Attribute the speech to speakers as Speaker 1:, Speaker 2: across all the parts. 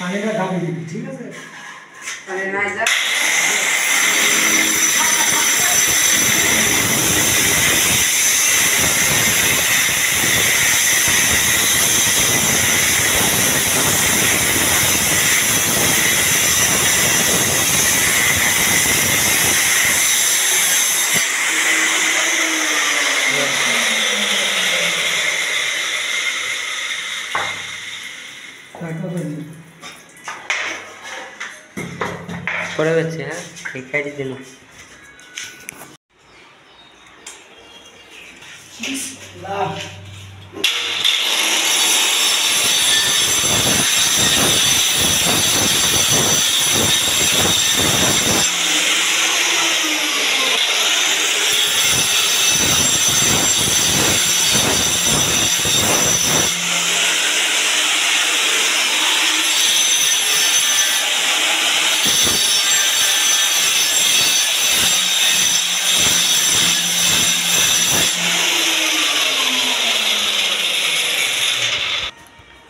Speaker 1: পানিটা ঢাকা দিবি, ঠিক আছে?
Speaker 2: পানি নাই যা
Speaker 3: পড়ে যাচ্ছে। হ্যাঁ ঠিক আছে দিন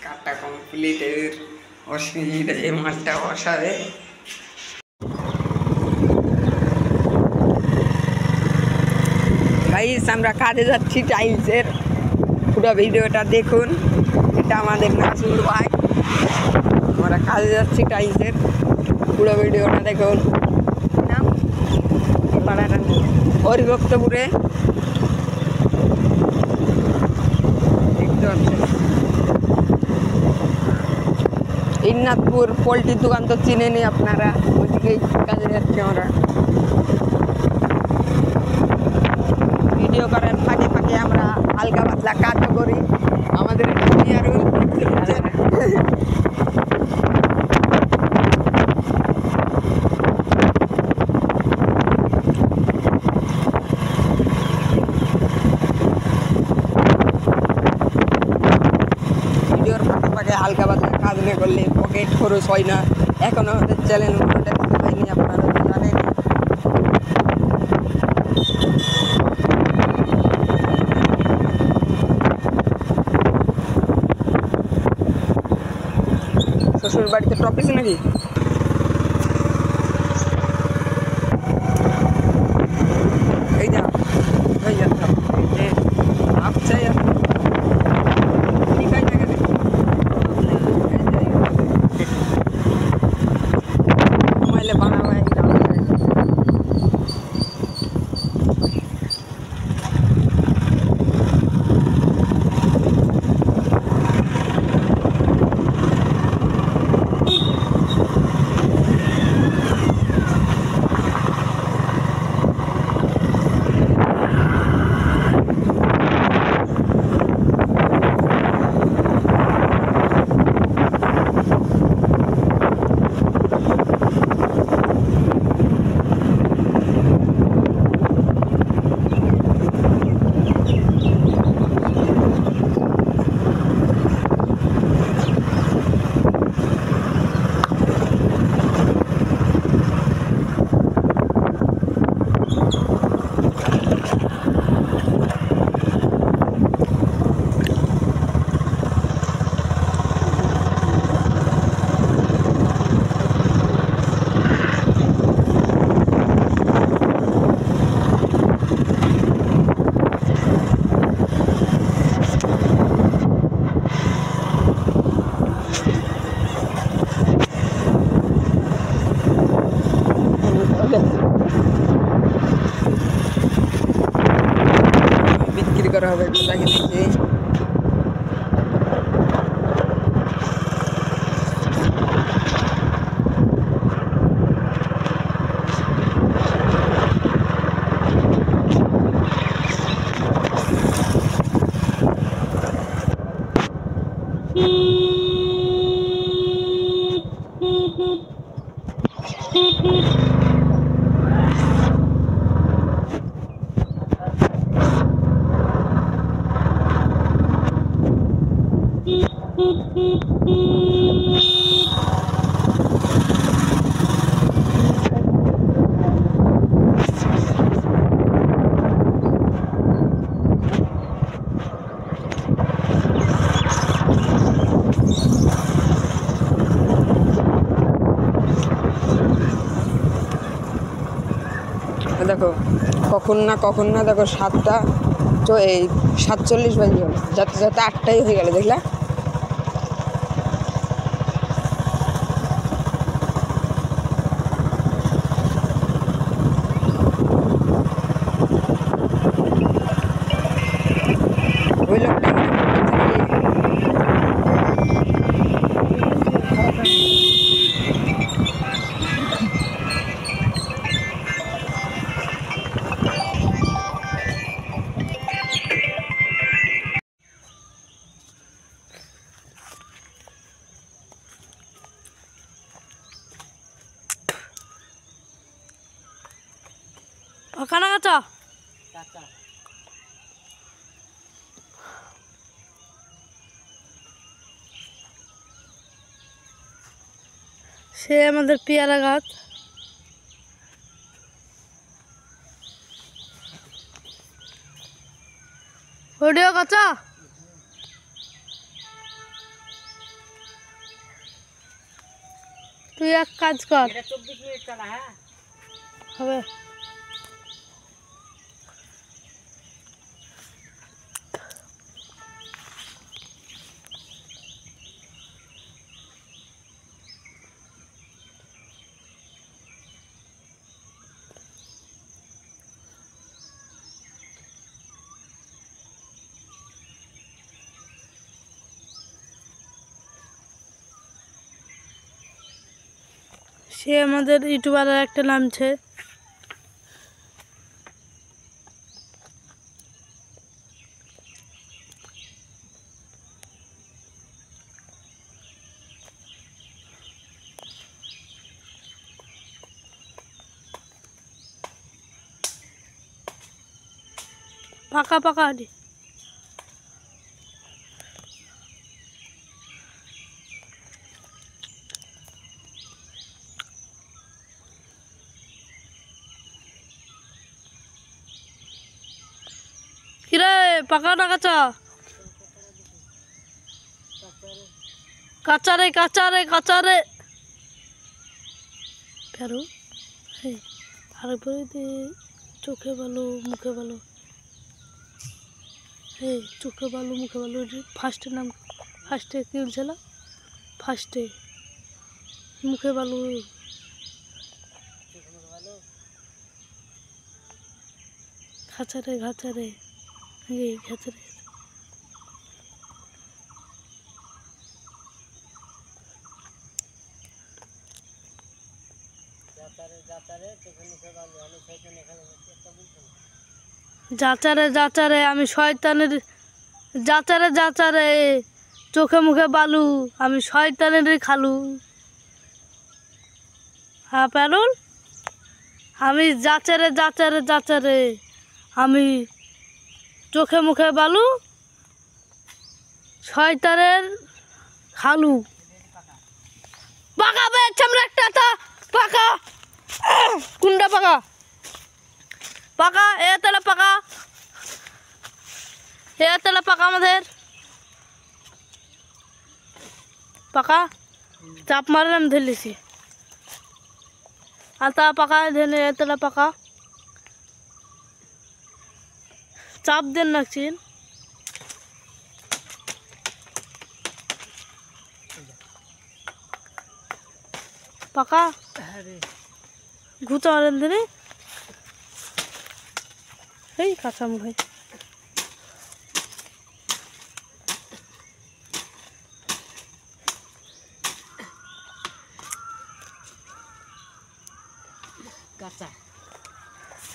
Speaker 3: কাটা কমপ্লিটের অসুবিধা এই মাছটা বসাবে। গাইস আমরা কাজে যাচ্ছি টাইলসের, পুরো ভিডিওটা দেখুন। এটা আমাদের নাসুর ভাই, আমরা কাজে যাচ্ছি টাইলসের, পুরো ভিডিওটা দেখুন। নাম পাড়াটা হরিভক্তপুরে দেখতে পাচ্ছেন। ইন্নাথপুর পোলট্রির দোকান তো চিনেনি আপনারা, ওইদিকেই কাজে যাচ্ছি আমরা। ভিডিও করার ফাঁকে ফাঁকে আমরা হালকা পাতলা কাজও করি। আমাদের জুনিয়রুল ভিডিওর ফাঁকে ফাঁকে হালকা পাতলা কাজ না করলে পকেট খরচ হয় না। এখন আমাদের চ্যানেল মনিটাইজেশন হয়নি, আপনারা তো জানেন। শ্বশুর বাড়িতে টপিস নাকি? এই যা এই যা আপছে ঠিক আছে মোবাইলে বানাবো। বিক্রি করা হবে লাগিয়ে দিয়েছি। দেখো কখন না দেখো 7টা এই 47 বাজে গেল, যাতে 8টাই হয়ে গেল, দেখলা? ওই লোকটা
Speaker 1: ফাঁকা না কাঁচা? সে আমাদের পেয়ারা গাছ। ওডিও কাঁচা? তুই এক কাজ কর,
Speaker 2: 24 মিনিট চালা। হ্যাঁ
Speaker 1: হবে। সে আমাদের ইউটিউবারের একটা নামছে। পাকা পাকা আদি কিরে, পাকা না কাঁচা? কাঁচা রে কাঁচা রে কাঁচা রে ফেরো। আরেকবার চোখে ভালো মুখে ভালো। চোখে ভালো মুখে ভালো। ফার্স্টের নাম, ফার্স্টে কি বলছিল? ফার্স্টে মুখে ভালো। খাঁচারে ঘাচারে ঘাচারে। যাচারে যাচারে আমি শয়তানের, যাচারে যাচারে চোখে মুখে বালু, আমি শয়তানের খালু। হ্যাঁ প্যারুল, আমি যাচারে যাচারে যাচারে আমি চোখে মুখে বালু, শয়তানের খালু। পাকা বে চামড়া একটা তা পাকা। কুন্ডা পাকা পাকা, এ তেলা পাকা, এ তেলা পাকা আমাদের পাকা। চাপ মারে আমি ধরেছি আর তা পাকা ধরে, এ তেলা পাকা। চাপ দেন নাকছেন পাকা ঘুচা মারেন ধরে। এই কাঁচা ভাই
Speaker 2: কাঁচা।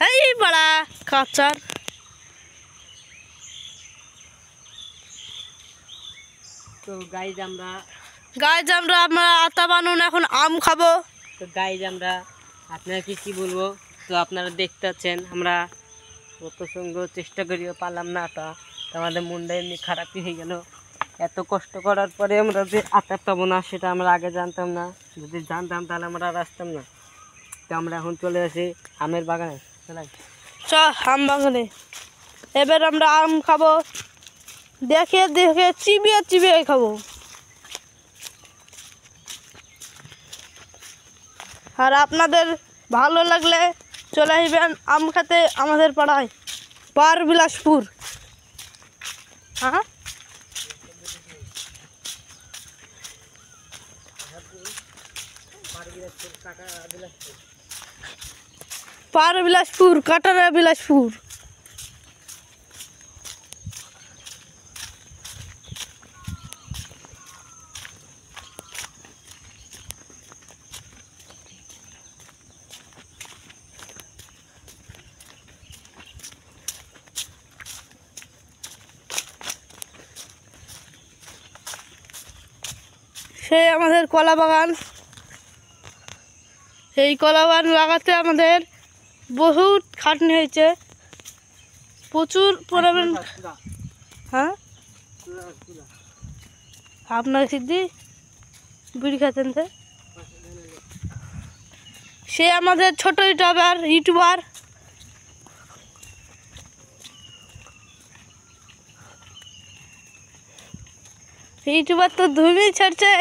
Speaker 1: এই বড়া কাঁচার।
Speaker 2: তো গাইজ আমরা
Speaker 1: আতা বানুন, এখন আম খাবো।
Speaker 2: তো গাইজ আমরা আপনারা কি বলবো, তো আপনারা দেখতে পাচ্ছেন আমরা কত সঙ্গে চেষ্টা করিও পারলাম না আটা। তো আমাদের মনটা এমনি খারাপই হয়ে গেল। এত কষ্ট করার পরে আমরা যে আটা পাবো না সেটা আমরা আগে জানতাম না। যদি জানতাম তাহলে আমরা আর আসতাম না। তো আমরা এখন চলে আসি আমের বাগানে। চলাই
Speaker 1: চ আম বাগানে, এবার আমরা আম খাবো। দেখে দেখে চিবিয়ে চিবিয়ে খাবো। আর আপনাদের ভালো লাগলে চলে আসবেন আম খেতে আমাদের পাড়ায় পার বিলাসপুর। হ্যাঁ, পার বিলাসপুর, কাটারা বিলাসপুর। সে আমাদের কলা বাগান। এই কলা বাগান লাগাতে আমাদের বহুত খাটনি হয়েছে, প্রচুর পরিমাণ। হ্যাঁ, আপনার সিদ্ধি বিড়ি খাচ্ছেন তো? সে আমাদের ছোট ইউটিউবার। ইউটিউবার তো ধুমি ছাড়ছে।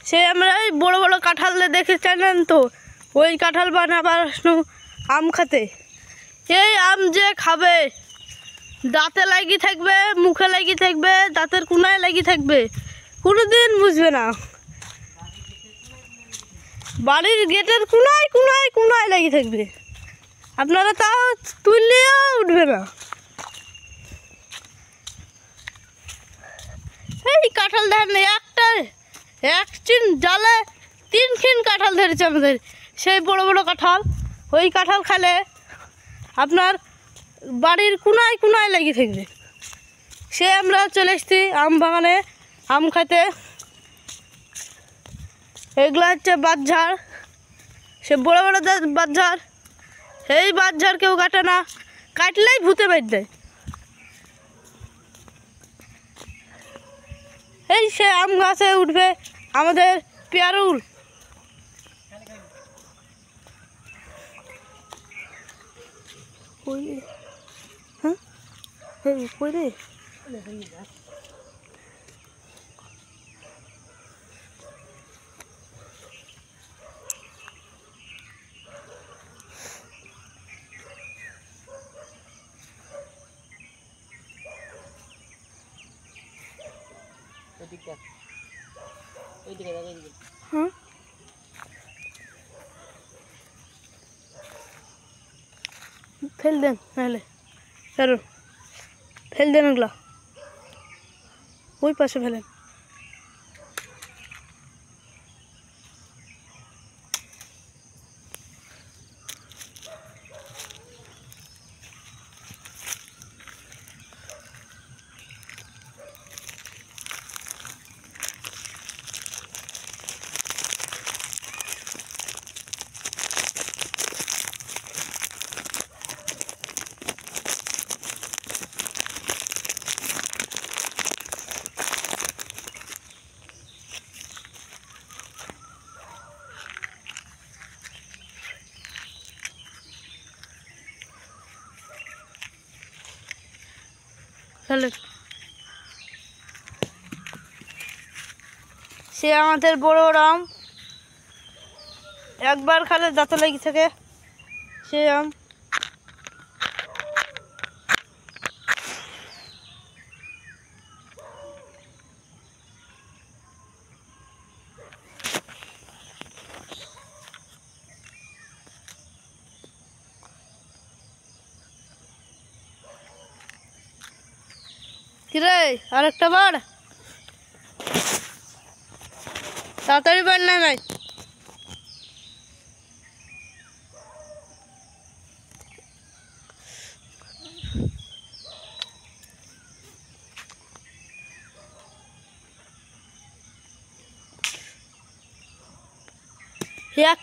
Speaker 1: সে আমরা ওই বড় বড় কাঁঠাল দেখে জানেন তো, ওই কাঁঠাল বানাবার আম খাতে। এই আম যে খাবে দাঁতে লাগিয়ে থাকবে, মুখে লাগিয়ে থাকবে, দাঁতের কোনায় লাগিয়ে থাকবে, কোনোদিন বুঝবে না। বাড়ির গেটের কোনায় কোনায় কোনায় লাগিয়ে থাকবে, আপনারা তাও তুললেও উঠবে না। এই কাঁঠাল দেখেন, এক চিন জালে 3 খিন কাঁঠাল ধরেছে আমাদের, সেই বড় বড় কাঁঠাল। ওই কাঁঠাল খেলে আপনার বাড়ির কোনায় কোনায় লেগে থাকবে। সে আমরা চলে এসেছি আম বাগানে আম খাইতে। এগুলো হচ্ছে বাঁশঝাড়, সে বড় বড় বাঁশঝাড়। এই বাঁশঝাড় কেউ কাটে না, কাটলেই ভূতে বাইর দেয়। এই সে আম গাছে উঠবে আমাদের পেয়ারুল। হ্যাঁ, কই রে? হ্যাঁ, ফেল দেন, নাহলে কারণ ফেল দেন ওগুলা, ওই পাশে ফেলেন। ফেলেন। সে আমাদের বড় বড় আম, একবার খালে দাঁতে লেগে থাকে সে আম। কিরে, আরেকটা বার তাড়াতাড়ি বার নাই ভাই।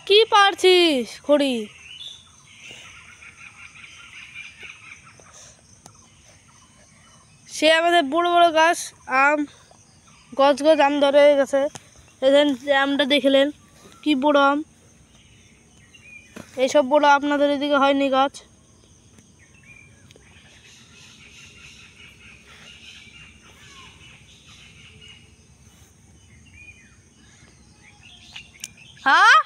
Speaker 1: কি পারছিস খড়ি? সে আমাদের বড় বড় গাছ আম, গছ গছ আম ধরে গেছে। দেখেন যে আমটা দেখলেন কি বড় আম। এইসব বড় আপনাদের এদিকে হয়নি গাছ। হ্যাঁ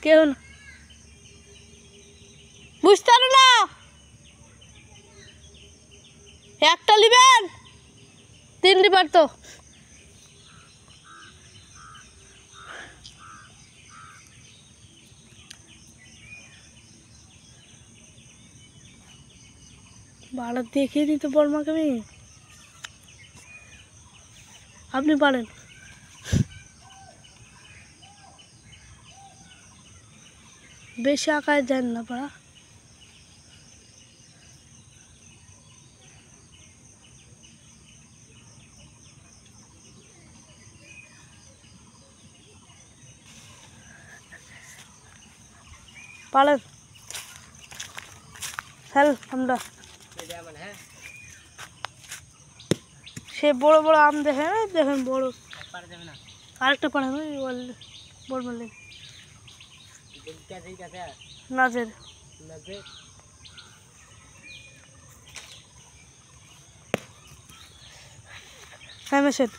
Speaker 1: কেউ না বুঝতে পারো না একটা নিবেন 3 লিবার তো ভাড়া দেখিয়ে দিতে বর্মাকে আমি আপনি পারেন বেশি আঁকায় যান না পাড়া পারেন হ্যাঁ আমরা সে বড় বড় আম দেখেন দেখেন বড় আরেকটা পারেন ওই বড় বললেন নাজের হ্যাঁ মেসেজ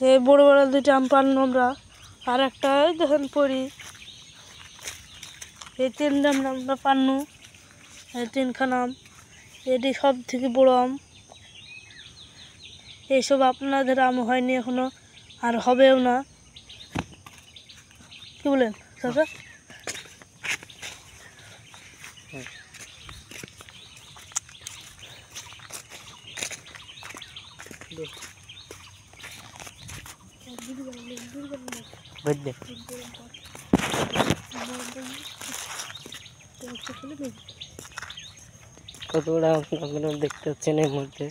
Speaker 1: এই বড় বড় 2টা আম পারলাম আমরা আর একটা দেখেন পড়ি এই 3টা আমরা পারনু এই 3খানা আম এটি সব থেকে বড় আম এইসব আপনাদের আম হয়নি এখনো আর হবেও না কি বলেন চাচা
Speaker 2: বুঝলে কতটা আপনারা দেখতে পাচ্ছেন এর মধ্যে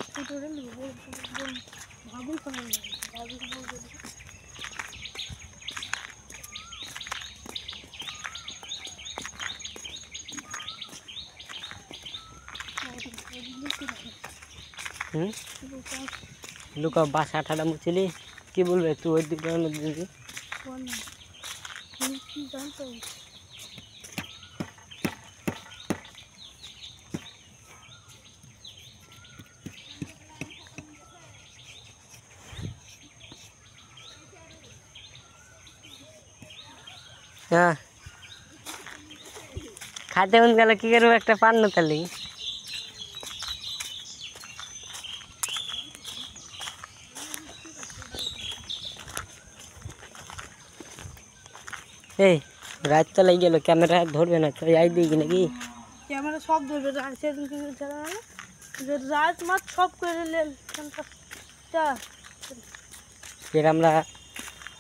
Speaker 2: লুকা বাসা ঠাডা মুছিলি কি বলবে তুই ওই দিকটার মধ্যে দিবি হ্যাঁ খাতে মন গেল কি করবো একটা পান তালি এই রাত তো লেগে গেল ক্যামেরা ধরবে না তো যাই দিই নাকি
Speaker 1: ক্যামেরা সব ধরবে রাত মাছ সব করে
Speaker 2: ফের আমরা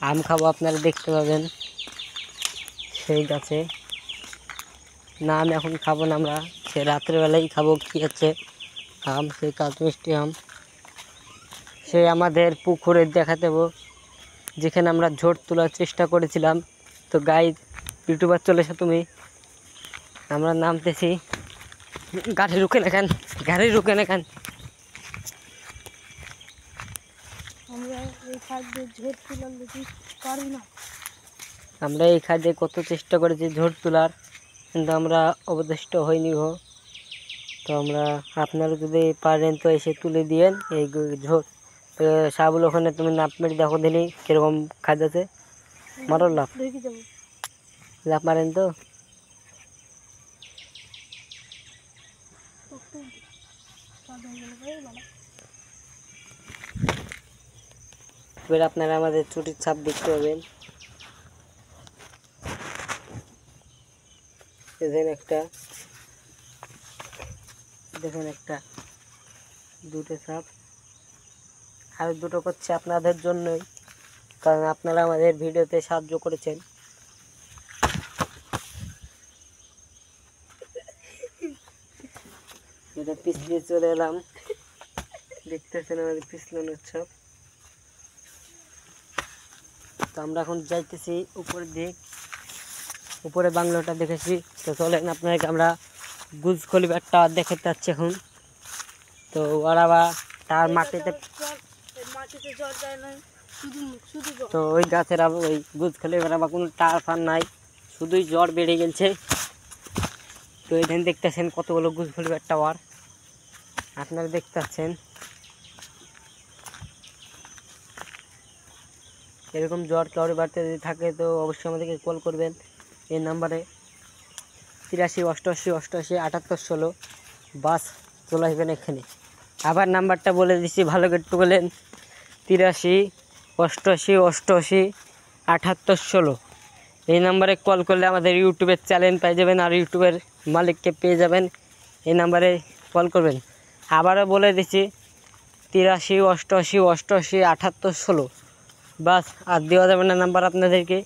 Speaker 2: আম খাবো আপনারা দেখতে পাবেন সেই গাছে না আমি এখন খাবো না আমরা সে রাত্রেবেলাই খাবো কি হচ্ছে আম সেই কাজ মিষ্টি আম সে আমাদের পুকুরে দেখা দেবো যেখানে আমরা ঝোট তোলার চেষ্টা করেছিলাম তো গাইড ইউটিউবার চলে এসো তুমি আমরা নামতেছি গাড়ি রুকে না কেন গাড়ি রুকে না কেন
Speaker 1: আমরা এই খাদ্যে ঝোট তুলার দেখি পারি না
Speaker 2: আমরা এই খাদ্যে কত চেষ্টা করেছি ঝোট তোলার কিন্তু আমরা অবশিষ্ট হয়নি গো তো আমরা আপনারা যদি পারেন তো এসে তুলে দিয়েন এই ঝোট সাবুল ওখানে তুমি নাপ মেরে দেখো দিলি কীরকম খাদ্য আছে মারো লাভ
Speaker 1: দেখি যাবো
Speaker 2: লাভ মারেন তো এবার আপনারা আমাদের ছুটির ছাপ দেখতে পাবেন দেখেন একটা দুটো ছাপ আর দুটো করছে আপনাদের জন্যই কারণ আপনারা আমাদের ভিডিওতে সাহায্য করেছেন এটা পিছলিয়ে চলে এলাম দেখতেছেন আমাদের পিছলন উৎসব। তো আমরা এখন যাইতেছি উপরের দিক, উপরে বাংলোটা দেখেছি। তো চলেন আপনাকে আমরা গুজ খলিবার টাওয়ার দেখাতে যাচ্ছি এখন। তো ওরা বা তার মাটিতে
Speaker 1: জল যায় না, শুধু
Speaker 2: তো ওই গাছের ওই গুজ খলিবার বা কোনো টাওয়ার ফার নাই, শুধুই জ্বর বেড়ে গেছে। তো এখানে দেখতেছেন কতগুলো গুজ খলিবার টাওয়ার আপনারা দেখতে পাচ্ছেন। এরকম জ্বর কাউরে বাড়তে যদি থাকে তো অবশ্যই আমাদেরকে কল করবেন এই নাম্বারে 83 88 88 78 16। বাস চলে আসবেন এখানে। আবার নাম্বারটা বলে দিচ্ছি, ভালো করে একটু বলেন, 83 88 88 78 16। এই নাম্বারে কল করলে আমাদের ইউটিউবের চ্যানেল পেয়ে যাবেন আর ইউটিউবের মালিককে পেয়ে যাবেন। এই নাম্বারে কল করবেন। আবারও বলে দিচ্ছি 83 88 88 78 16। বাস আর দেওয়া যাবে না নাম্বার আপনাদেরকে।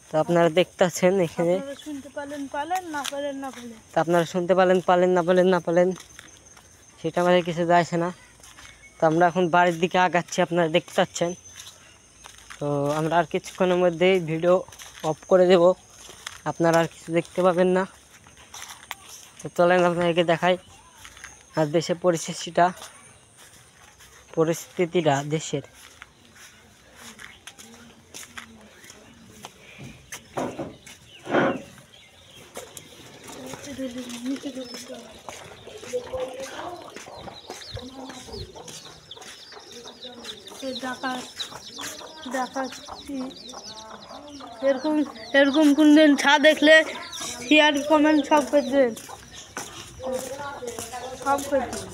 Speaker 2: তো আপনারা দেখতে পাচ্ছেন এখানে,
Speaker 1: শুনতে পারলেন পালেন, না পারেন না পালেন।
Speaker 2: তো আপনারা শুনতে পারলেন পালেন, না পালেন না পালেন, সেটা আমাদের কিছু যায় আসে না। তো আমরা এখন বাড়ির দিকে আগাচ্ছি, আপনারা দেখতে পাচ্ছেন। তো আমরা আর কিছুক্ষণের মধ্যেই ভিডিও অফ করে দেব, আপনারা আর কিছু দেখতে পাবেন না। তো চলেন আপনাদেরকে দেখাই আর দেশের পরিস্থিতিটা দেশের।
Speaker 1: এরকম এরকম কোনদিন ছা দেখলে শেয়ার কমেন্ট সব করে দেবেন, সব করে দেবেন।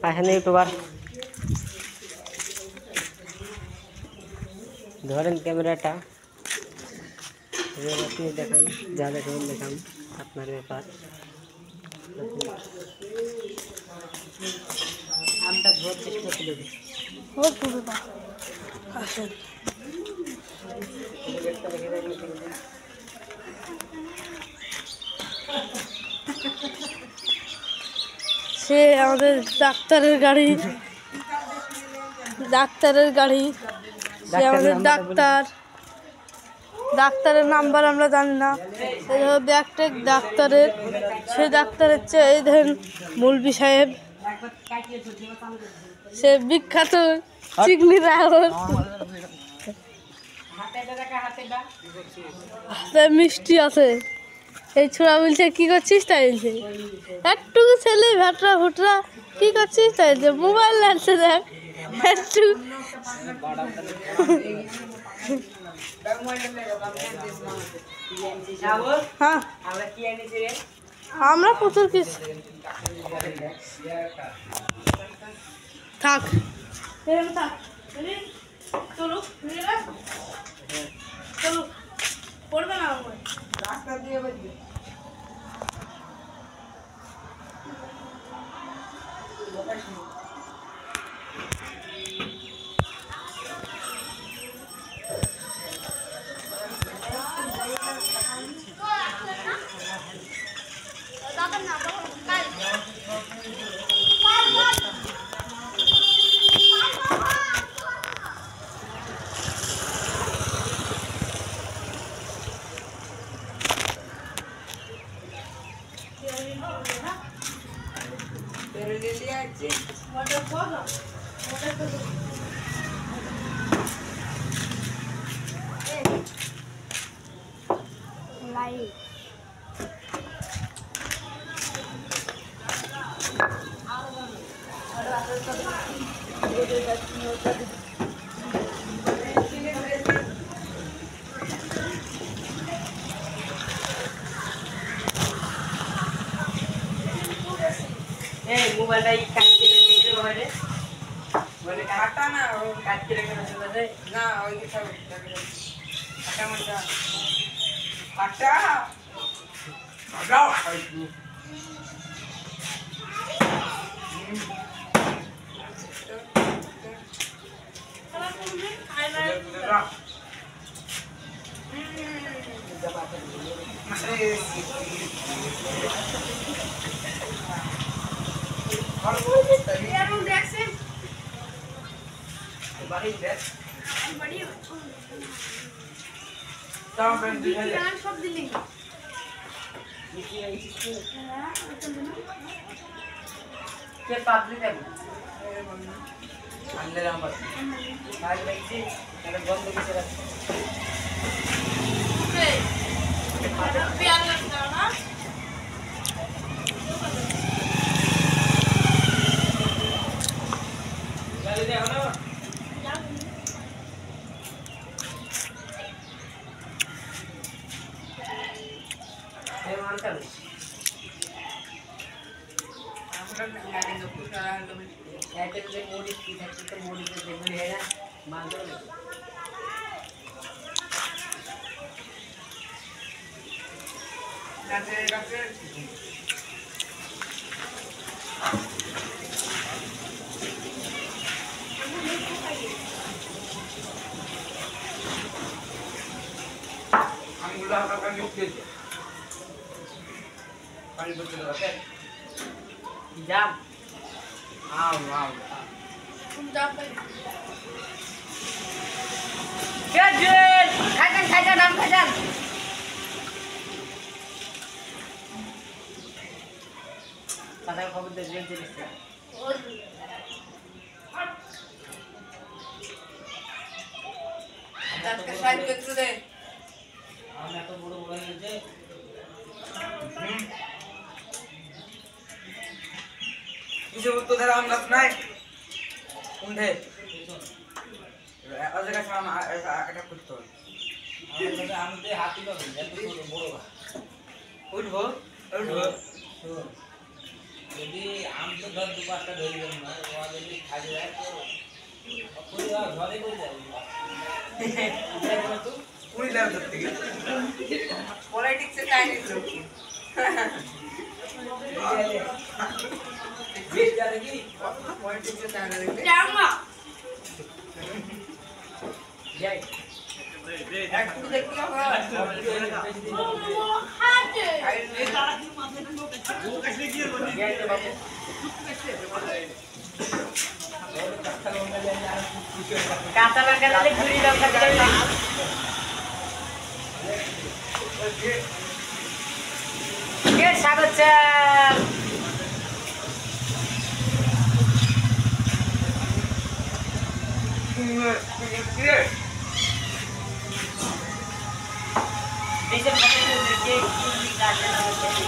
Speaker 2: এখানে ইউটিউবার ধরেন ক্যামেরাটা, আপনি দেখান, যা দেখেন দেখান, আপনার ব্যাপার। আমটা ধোয়ার চেষ্টা করে দিই।
Speaker 1: সে আমাদের ডাক্তারের গাড়ি, সে আমাদের ডাক্তারের নাম্বার আমরা জানি না। ব্যাগটেক ডাক্তারের, সে ডাক্তারের চেয়ে এই ধরেন মৌলভী সাহেব, সে বিখ্যাত চিকনি রাহর, হাতে মিষ্টি আছে। এই ছোড়া বলছে কি করছিস, তাই বলছে একটু ছেলে ভেটরা ভুটরা কি করছিস, তাই বলছে মোবাইল লাগছে দেখ একটু। হ্যাঁ আমরা প্রচুর কিছু থাক চলো চলো পড়বে না রাস্তা দিয়ে
Speaker 2: এই মোবাইলটা কাটতে রেখে বাইরে
Speaker 3: বলে কাটা না ও কাটতে রেখে চলে না ওই কিছু কাটা মজা কাটা কাটা
Speaker 1: সব দিলি
Speaker 2: কে পাবলিক যাবে আনলে নাম্বার কাজ দেখছি এটা বন্ধ করে রাখছি
Speaker 1: পেয়ার লাগছে না
Speaker 2: গাড়ি দেখো না এই মানটা ऐसे तो मोड़ी की थी तो मोड़ी के देखने है ना मान दो जाम आओ आओ
Speaker 1: तुम जा पे
Speaker 2: Gadget खाजन नाम खाजन पता है खबर दे जेल जेल से
Speaker 3: दांत का साइड करते दे
Speaker 2: मैं तो बड़ो बड़ो है जे
Speaker 3: किसी को तो धरा हम लग नहीं उन्हें अजय का शाम ऐसा ऐसा कुछ तो
Speaker 2: আমাদের হাতি না এত বড়
Speaker 3: उठो उठो
Speaker 2: যদি আম তো ধর দু পাঁচটা ধরে গেল না ও যদি খালি যায় তো পুরো ঘরে করে যাবে এটা বলো তো
Speaker 3: पूरी लड़ सकती है पॉलिटिक्स से टाइम नहीं लगती
Speaker 2: बीच जाने की
Speaker 3: पॉलिटिक्स से टाइम लगती
Speaker 1: जाऊंगा
Speaker 2: जाए
Speaker 3: एक तो देखती हो
Speaker 1: हाथे
Speaker 2: जाए तो बाबू काता लगा ले पूरी लगा कर ले के स्वागत স্যার ऐसे पता नहीं कि कुछ डालना होता है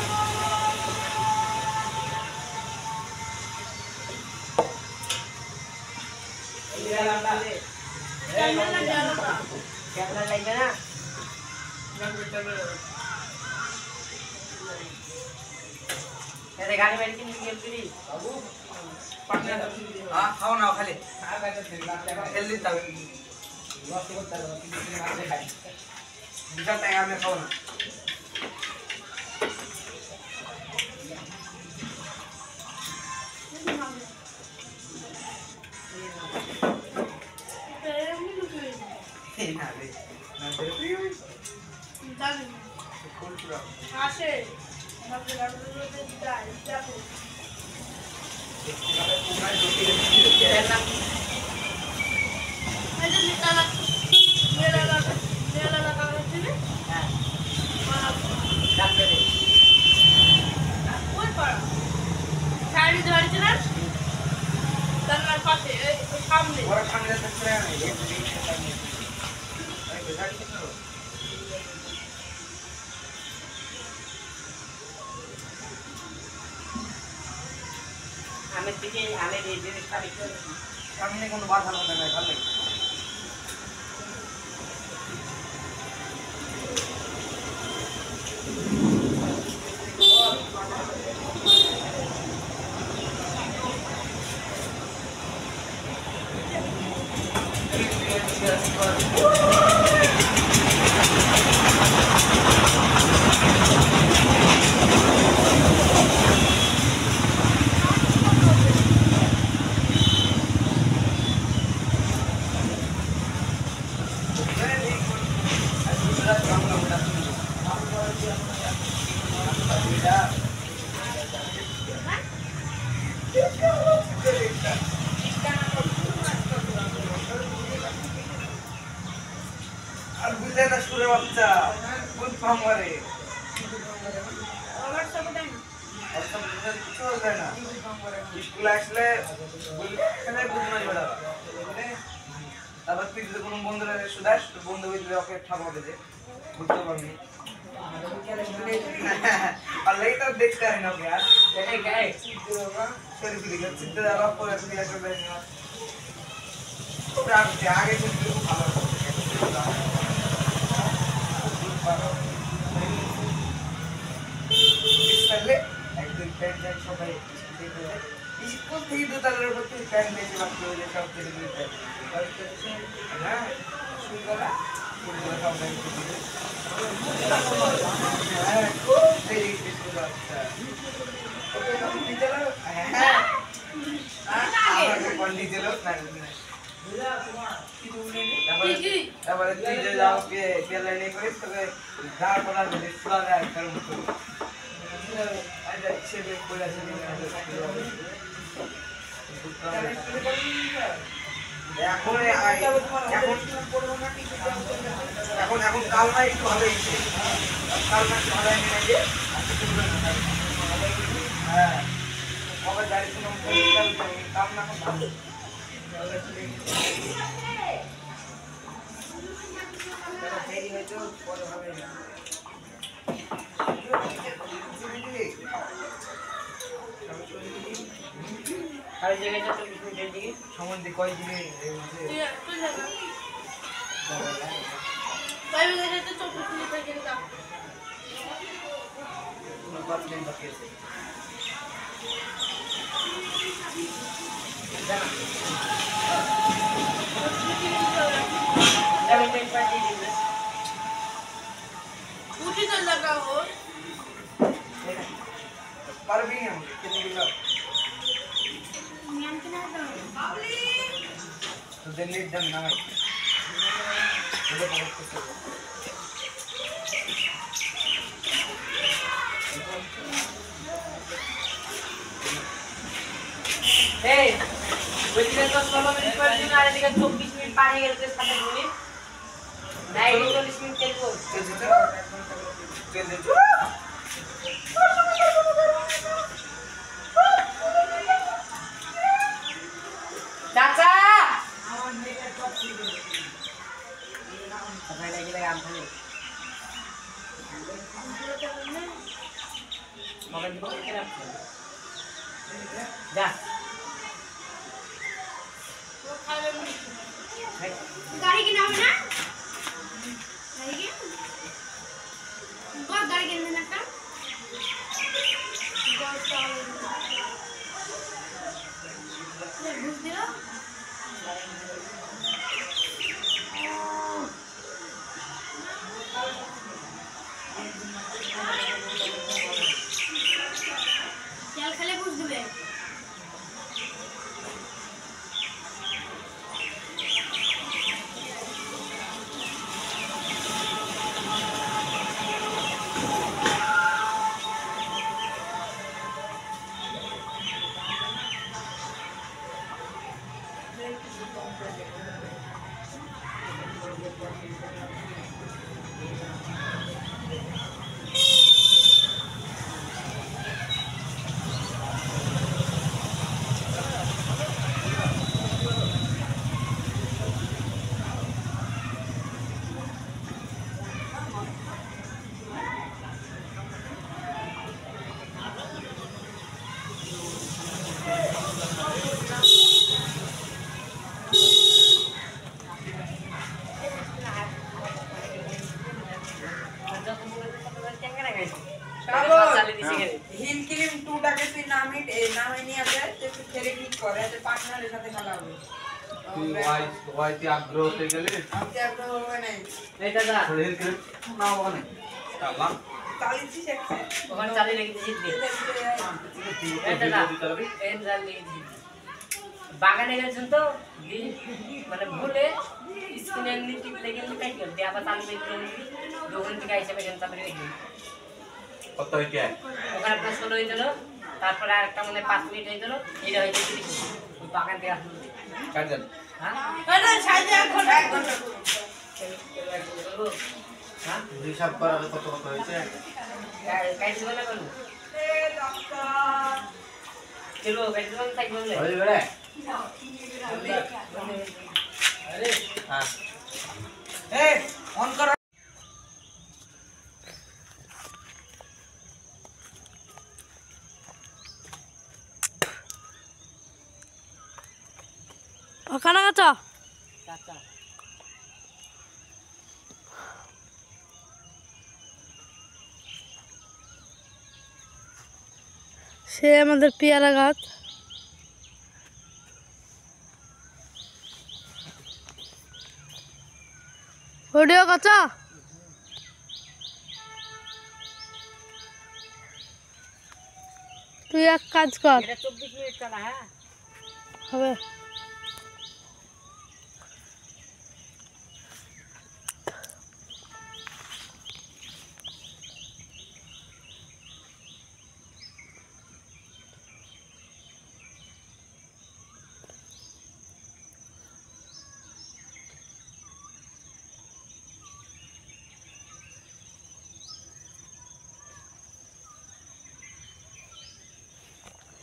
Speaker 2: ये लगा ले कैमरा लगा ना गाड़ी बैठ के निकल फिरी बाबू
Speaker 3: हां खाओ ना खाली जल्दी तब निकल टाइम में खाओ ना ना रे ना दे प्रियो
Speaker 1: আসে ভাবতে ভাবতে যাই দেখো এই যে নিতালা মেলা লাগা হচ্ছে না
Speaker 2: ডাক্তার
Speaker 1: ওই পাড়া শাড়ি ধরেছে না তার পাশে ওই সামনে
Speaker 3: और खाने तक रहा है ये नहीं खाता नहीं अरे बेटा कितना
Speaker 2: हमें दिखे हमें दे दे
Speaker 4: সামনে কোনো বাধা বাধা নাই, ভালো লাগে। আর বুঝলে না সুরে বাচ্চা কোন পাম্পারে কিছু হবে না, স্কুলে আসলে তারপর তুই যদি কোনো বন্ধুরা শুধাস তো বন্ধু বুঝলে ওকে ঠাপাবে যে বুঝতে পারবি পারলে তো দেখতে পারি না ওকে আর শরীর দিকে চিন্তা যাওয়ার পরে আগে কিন্তু ভালো একদিন প্যান্ট জ্যান্ট সবাই স্কুল থেকে দোতলার উপর থেকে প্যান্ট বেশি বাড়তে হয়ে যায় সব থেকে হ্যাঁ শুরু করা সব তারপরে তুই যে যাও পেলে নিয়ে করিস তোকে যাওয়ার পর আর ফুলা দেয় তার মতো এখন কালনা একটু হবে কালনা একটু হবে হ্যাঁ আবার গাড়ি কালনা ভালো দেরি হয়তো পরে হবে না সম্বন্ধে কয়েকদিনে পারবি না কেটে গেলাম তোদের লেট দাম নামাই
Speaker 2: এই বুঝলে তো 16 মিনিট পর দিন আর এদিকে 24 মিনিট পার হয়ে গেছে 7 মিনিট নাই 40 মিনিট চলবো চাচা আমার মেয়ের টপ ছিল সবাই লাগি গান খালি মোবাইল দিকে রেখে রাখো যা
Speaker 1: गाड़ी की नाम है ना गाड़ी की बहुत गाड़ी के अंदर का बहुत सारे घुस दिया चल खेले घुस दिए
Speaker 4: তুই ওয়াইতে আগ্রহ হতে গেলে
Speaker 3: আমাকে আগ্রহ হবে না
Speaker 2: এই দাদা
Speaker 4: শরীর কে না ওখানে চালাম
Speaker 3: চালিয়েছি
Speaker 2: ওখানে চালিয়ে রেখেছি এই দাদা এই জালি বাগানে গেছেন তো মানে ভুলে স্ক্রিনে এমনি টিপ লেগে গেলে তাই দিয়ে আবার চালিয়ে রেখে দোকান থেকে আইসা পেছন চালিয়ে রেখে
Speaker 4: কত হইছে
Speaker 2: ওখানে আপনার 16 হয়ে গেল তারপরে আরেকটা মানে 5 মিনিট হয়ে গেল এটা হয়ে গেছে ওই বাগান থেকে আসলো
Speaker 4: কাট দেন
Speaker 2: হ্যাঁ
Speaker 3: এটা ছাইতে 1 ঘন্টা
Speaker 2: হ্যাঁ
Speaker 4: হিসাব করার কত কত হইছে
Speaker 2: কাইতে বলে বলো
Speaker 3: এ ডাক্তার
Speaker 2: চলো কাইতে বলে তাই বলে
Speaker 4: হই রে হ্যাঁ এই অন কর
Speaker 1: পাকা না কাঁচা?
Speaker 2: কাকা
Speaker 1: সে আমাদের পেয়ারা গাছ। ওডিও কাঁচা? তুই এক কাজ কর,
Speaker 2: এটা 24 মিনিট চলা হ্যাঁ
Speaker 1: হবে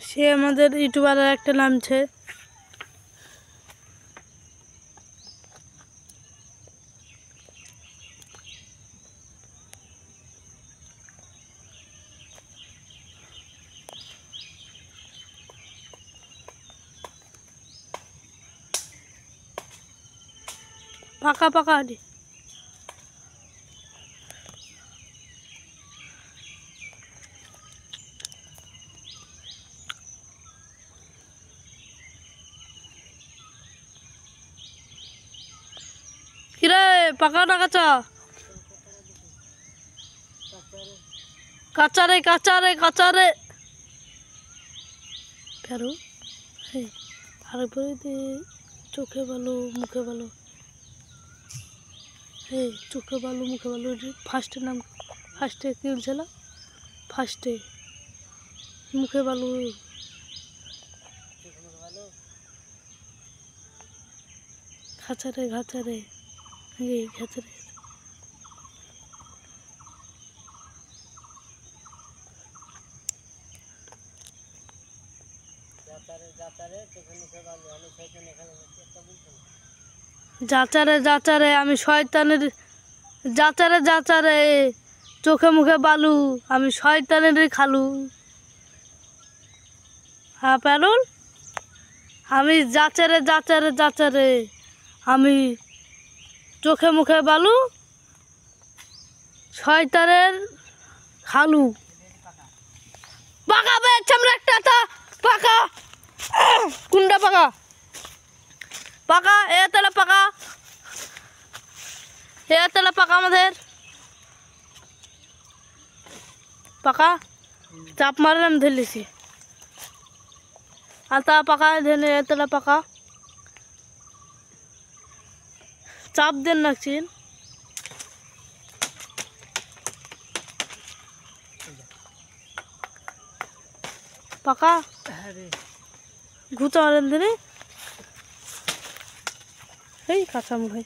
Speaker 1: সে আমাদের ইউটিউবারের একটা নামছে। পাকা পাকা আদি কিরে পাকা না কাঁচা? কাঁচা রে কাঁচা রে কাঁচা রে ফেরো আরেকবার চোখে ভালো মুখে ভালো। হ্যাঁ চোখে ভালো মুখে ভালো। ফার্স্টের নাম ফার্স্টে কি বলছিল? ফার্স্টে মুখে ভালো খাঁচারে ঘাচারে এই ঘাচারে যাচারে যাচারে আমি শয়তানের যাচারে যাচারে চোখে মুখে বালু আমি শয়তানের খালু। হ্যাঁ প্যারুল আমি যাচারে যাচারে যাচারে আমি চোখে মুখে বালু শয়তানের খালু। পাকা বেশ আমরা একটা তা পাকা কুন্ডা পাকা পাকা এ তাহলে পাকা এ তাহলে পাকা আমাদের পাকা চাপ মারে আমি ধরেছি আর তা পাকা ধরে এ তাহলে পাকা চাপ দেন নাকছেন পাকা ঘুচা মারেন দিনে এই কাঁচা ভাই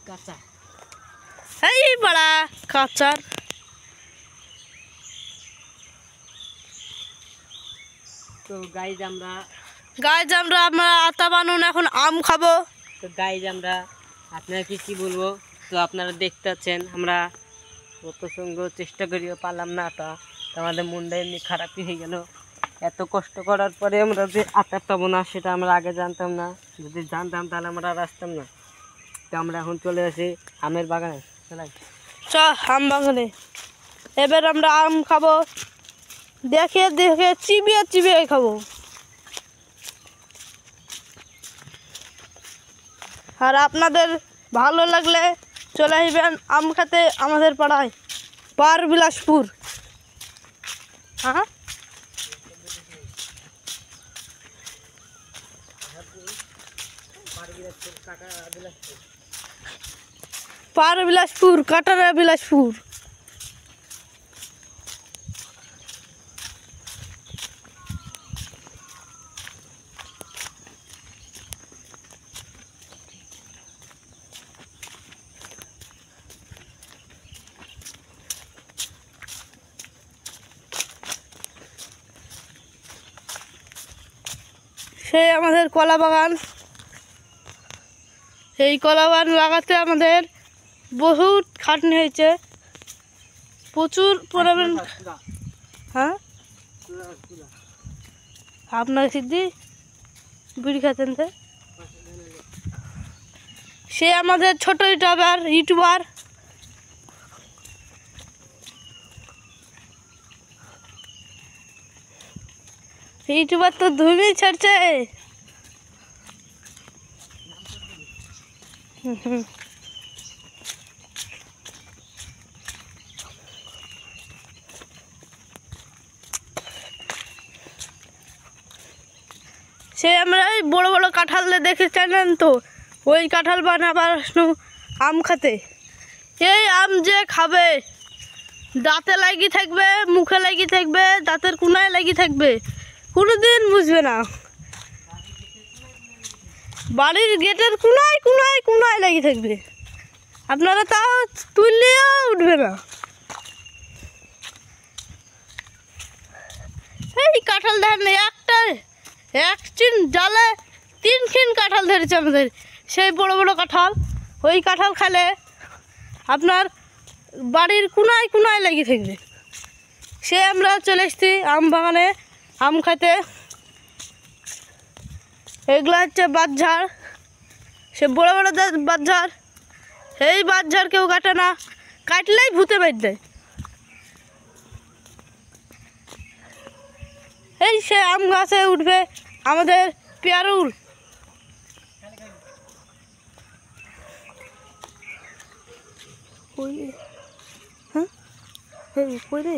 Speaker 2: কাঁচা
Speaker 1: এই বড়া কাঁচার
Speaker 2: তো গাইজ আমরা
Speaker 1: আতা বানুন এখন আম খাবো।
Speaker 2: তো গাইজ আমরা আপনারা কি বলবো, তো আপনারা দেখতে পাচ্ছেন আমরা কত সঙ্গ চেষ্টা করিও পারলাম না আটা, তো আমাদের মনটা এমনি খারাপই হয়ে গেল। এত কষ্ট করার পরে আমরা যে আটা পাবো না সেটা আমরা আগে জানতাম না, যদি জানতাম তাহলে আমরা আর আসতাম না। তো আমরা এখন চলে আসি আমের বাগানে। চলাই
Speaker 1: চ আম বাগানে। এবার আমরা আম খাবো, দেখে দেখে চিবিয়ে চিবিয়ে খাবো। আর আপনাদের ভালো লাগলে চলে আসবেন আম খেতে আমাদের পাড়ায়, পারবিলাসপুর। হ্যাঁ, পারবিলাসপুর, কাটারা বিলাসপুর। সেই আমাদের কলা বাগান। এই কলা বাগান লাগাতে আমাদের বহুত খাটনি হয়েছে, প্রচুর পরিমাণ। হ্যাঁ, আপনার সিদ্ধি বিড়ি খাচ্ছেন তো? সে আমাদের ছোট ইউটিউবার তো ধুমি ছাড়ছে। সে আমরা ওই বড় বড় কাঁঠাল দেখে জানেন তো, ওই কাঁঠাল বানাবার আম খাতে। এই আম যে খাবে দাঁতে লাগি থাকবে, মুখে লাগি থাকবে, দাঁতের কোনায় লাগি থাকবে, কোনোদিন বুঝবে না। বাড়ির গেটের কোনায় কোনায় কোনায় লাগি থাকবে, আপনারা তাও তুললেও উঠবে না। এই কাঁঠাল দেখেন, এক চিন ডালে 3 কাঁঠাল ধরেছে আমাদের, সেই বড় বড় কাঁঠাল। ওই কাঁঠাল খেলে আপনার বাড়ির কোনায় কোনায় লেগে থাকবে। সে আমরা চলে এসেছি আম বাগানে আম খাইতে। এগুলো হচ্ছে বাঁশঝাড়, সে বড় বড় বাঁশঝাড়। এই বাঁশঝাড় কেউ কাটে না, কাটলেই ভূতে বের দেয়। এই সে আম গাছে উঠবে আমাদের পেয়ারুল। হ্যাঁ, কই রে?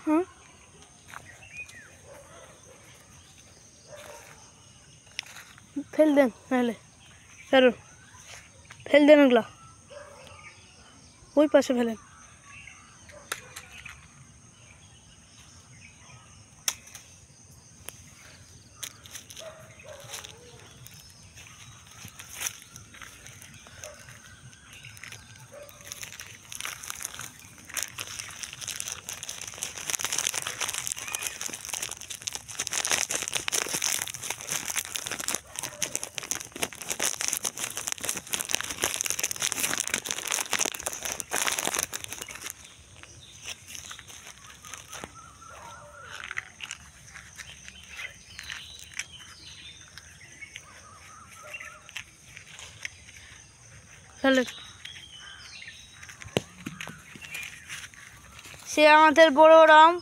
Speaker 1: হ্যাঁ, ফেল দেন, নাহলে কারণ ফেল দেন ওগুলা, ওই পাশে ফেলেন। ফেলেন। সে আমাদের বড় বড় আম,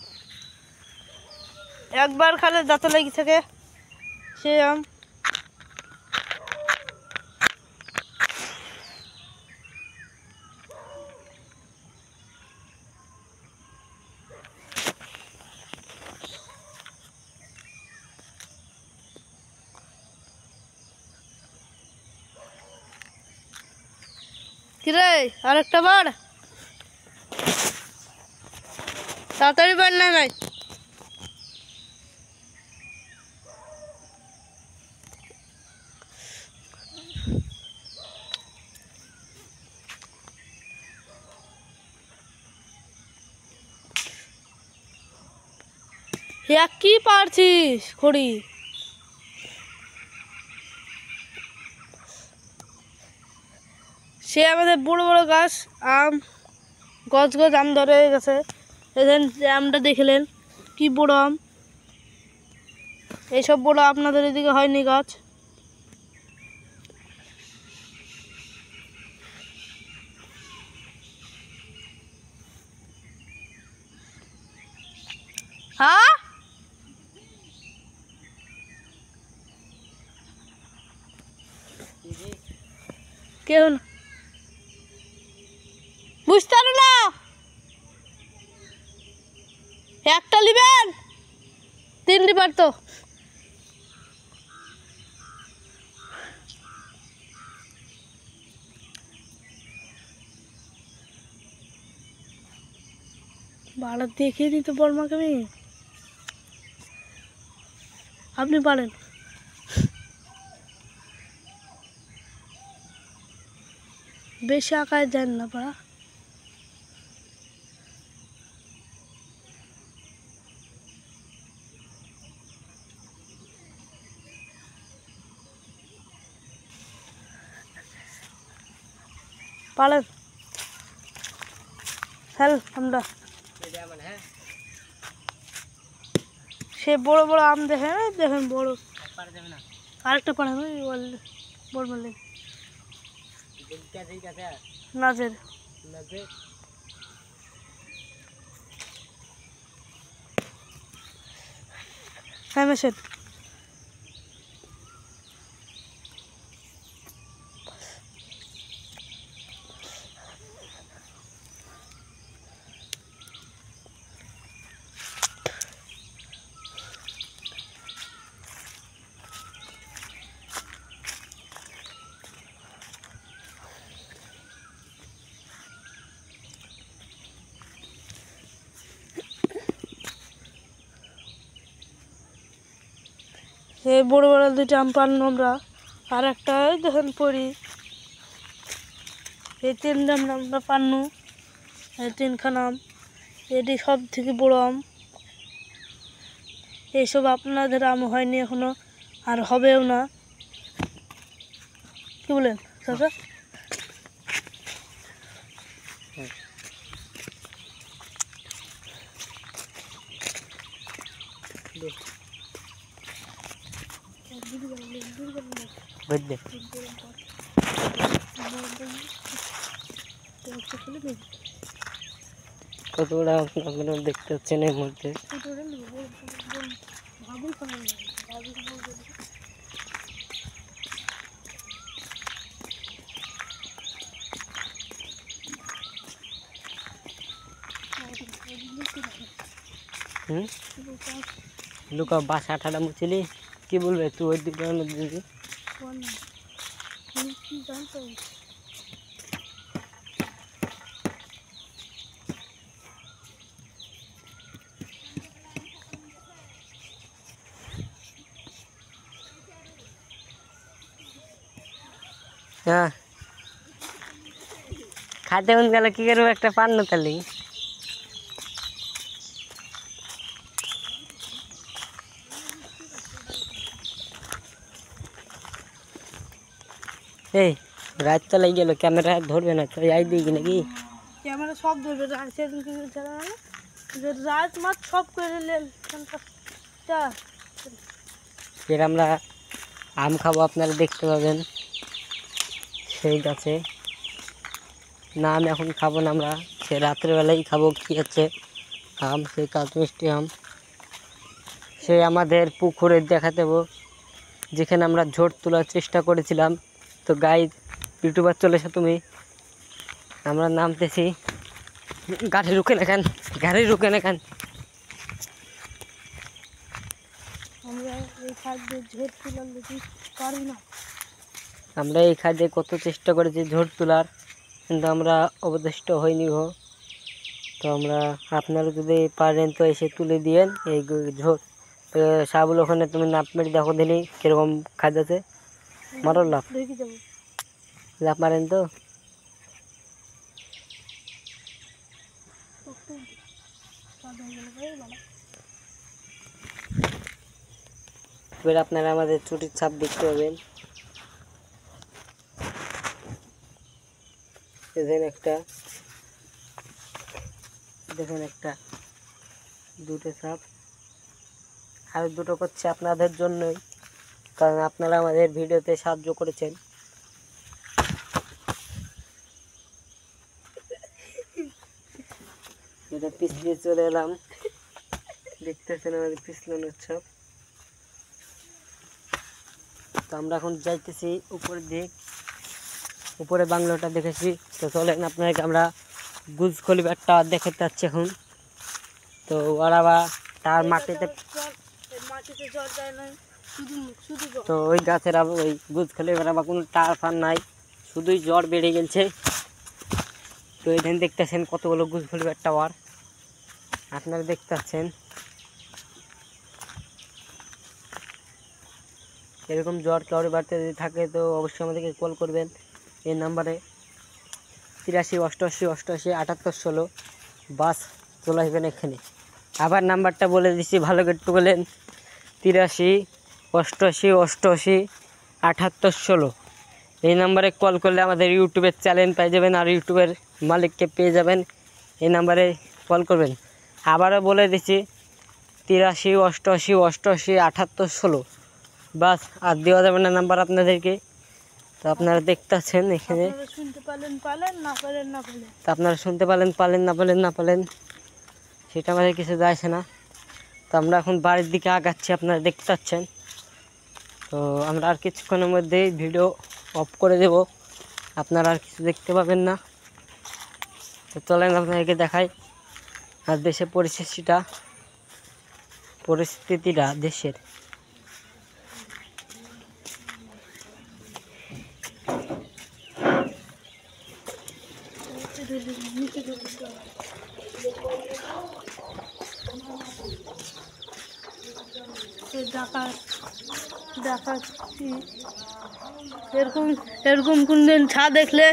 Speaker 1: একবার খালে দাঁতে লেগে থাকে সে আম। কিরে, আরেকটা বার তাড়াতাড়ি বার নাই ভাই। কি পারছিস খড়ি? সে আমাদের বড় বড় গাছ আম গছ গছ আম ধরে গেছে। দেখেন যে আমটা দেখলেন কি বড় আম, এইসব বড় আপনাদের এদিকে হয়নি গাছ। হ্যাঁ কেউ না বুঝতে পারো না, একটা নিবেন 3টি পারতো। ভাড়া দেখিয়ে দিতে বলমাকে আমি, আপনি পারেন। বেশি আঁকায় দেন না পাড়া। পারেন হ্যাঁ আমরা সে বড় বড় আম দেখেন, দেখেন বড় আরেকটা পারেন ওই বল বললে নাজের হ্যাঁ মেশেন। এই বড় বড় 2টি আম পারলাম আমরা, আর একটা দেখেন পরি। এই 3টা আমরা পান্নু, এই 3খানা আম, এটি সব থেকে বড় আম। এইসব আপনাদের আম হয়নি এখনো, আর হবেও না, কি বলেন চাচা?
Speaker 2: বুঝলে কতগুলো আপনারা দেখতে পাচ্ছেন এর মধ্যে। লুকা বাসা ঠাডা মুছিলি কি বলবে তুই ওই দিকে দিদি হ্যাঁ খাতে মন গেল কি করবো একটা পান না তালি এই রাত তো লেগে গেল ক্যামেরা ধরবে না তো যাই দিই নাকি
Speaker 1: ক্যামেরা সব ধরবে, রাত মাছ সব করে নিলেন।
Speaker 2: এর আমরা আম খাবো, আপনারা দেখতে পাবেন সেই গাছে। না আমি এখন খাবো না, আমরা সে রাত্রেবেলাই খাবো। কি হচ্ছে আম, সেই কাজ মিষ্টি আম, সেই আমাদের পুকুরে দেখা দেবো যেখানে আমরা ঝোট তোলার চেষ্টা করেছিলাম। তো গাইড ইউটিউবার চলেছো তুমি, আমরা নামতেছি। গাড়ি রুকে না কেন, গাড়ি রুকে না কেন।
Speaker 1: আমরা এই খাদ্যে ঝোট তুলার দেখি পারি না।
Speaker 2: আমরা এই খাদ্যে কত চেষ্টা করেছি ঝোট তোলার, কিন্তু আমরা অবশিষ্ট হয়নি গো। তো আমরা আপনারা যদি পারেন তো এসে তুলে দিয়েন এই ঝোট। সাবুল ওখানে তুমি নাপ মেরে দেখো দিনই কীরকম খাদ্য আছে, মারো লাভ
Speaker 1: দেখি যাবো
Speaker 2: লাভ মারেন তো। এবার আপনারা আমাদের ছুটির ছাপ দেখতে পাবেন। দেখেন একটা দুটো সাপ, আর দুটো করছে আপনাদের জন্যই, কারণ আপনারা আমাদের ভিডিওতে সাহায্য করেছেন। এটা পিছলিয়ে চলে এলাম, দেখতেছেন আমাদের পিছলানোর উৎসব। তো আমরা এখন যাইতেছি উপরের দিক, উপরে বাংলোটা দেখেছি। তো চলেন আপনাকে আমরা গুজ খলিবার টাওয়ার দেখাতে যাচ্ছি এখন। তো ওরা বা তার মাটিতে
Speaker 1: জল যায় না, শুধু
Speaker 2: তো ওই গাছের ওই গুজ খলিবার বা কোনো টাওয়ার ফার নাই, শুধুই জ্বর বেড়ে গেছে। তো এখানে দেখতেছেন কতগুলো গুজ খলিবার টাওয়ার আপনারা দেখতে পাচ্ছেন। এরকম জ্বর কাউরে বাড়িতে যদি থাকে তো অবশ্যই আমাদেরকে কল করবেন এই নাম্বারে 83 88 88 78 16। বাস চলে আসবেন এখানে। আবার নাম্বারটা বলে দিচ্ছি, ভালো করে একটু বলেন, 83 88 88 78 16। এই নাম্বারে কল করলে আমাদের ইউটিউবের চ্যানেল পেয়ে যাবেন আর ইউটিউবের মালিককে পেয়ে যাবেন। এই নাম্বারে কল করবেন। আবারও বলে দিচ্ছি 83 88 88 78 16। বাস আর দেওয়া যাবে না নাম্বার আপনাদেরকে। তো আপনারা দেখতেছেন এখানে,
Speaker 1: শুনতে পারলেন না পারলেন না পারলেন,
Speaker 2: তো আপনারা শুনতে পারলেন সেটা আমাদের কিছু যায়ছে না। তো আমরা এখন বাড়ির দিকে আগাচ্ছি, আপনারা দেখতে পাচ্ছেন। তো আমরা আর কিছুক্ষণের মধ্যেই ভিডিও অফ করে দেব, আপনারা আর কিছু দেখতে পাবেন না। তো চলেন আপনাদেরকে দেখাই আর দেশের পরিস্থিতিটা দেশের।
Speaker 1: দেখাচ্ছি এরকম কোনদিন ছা দেখলে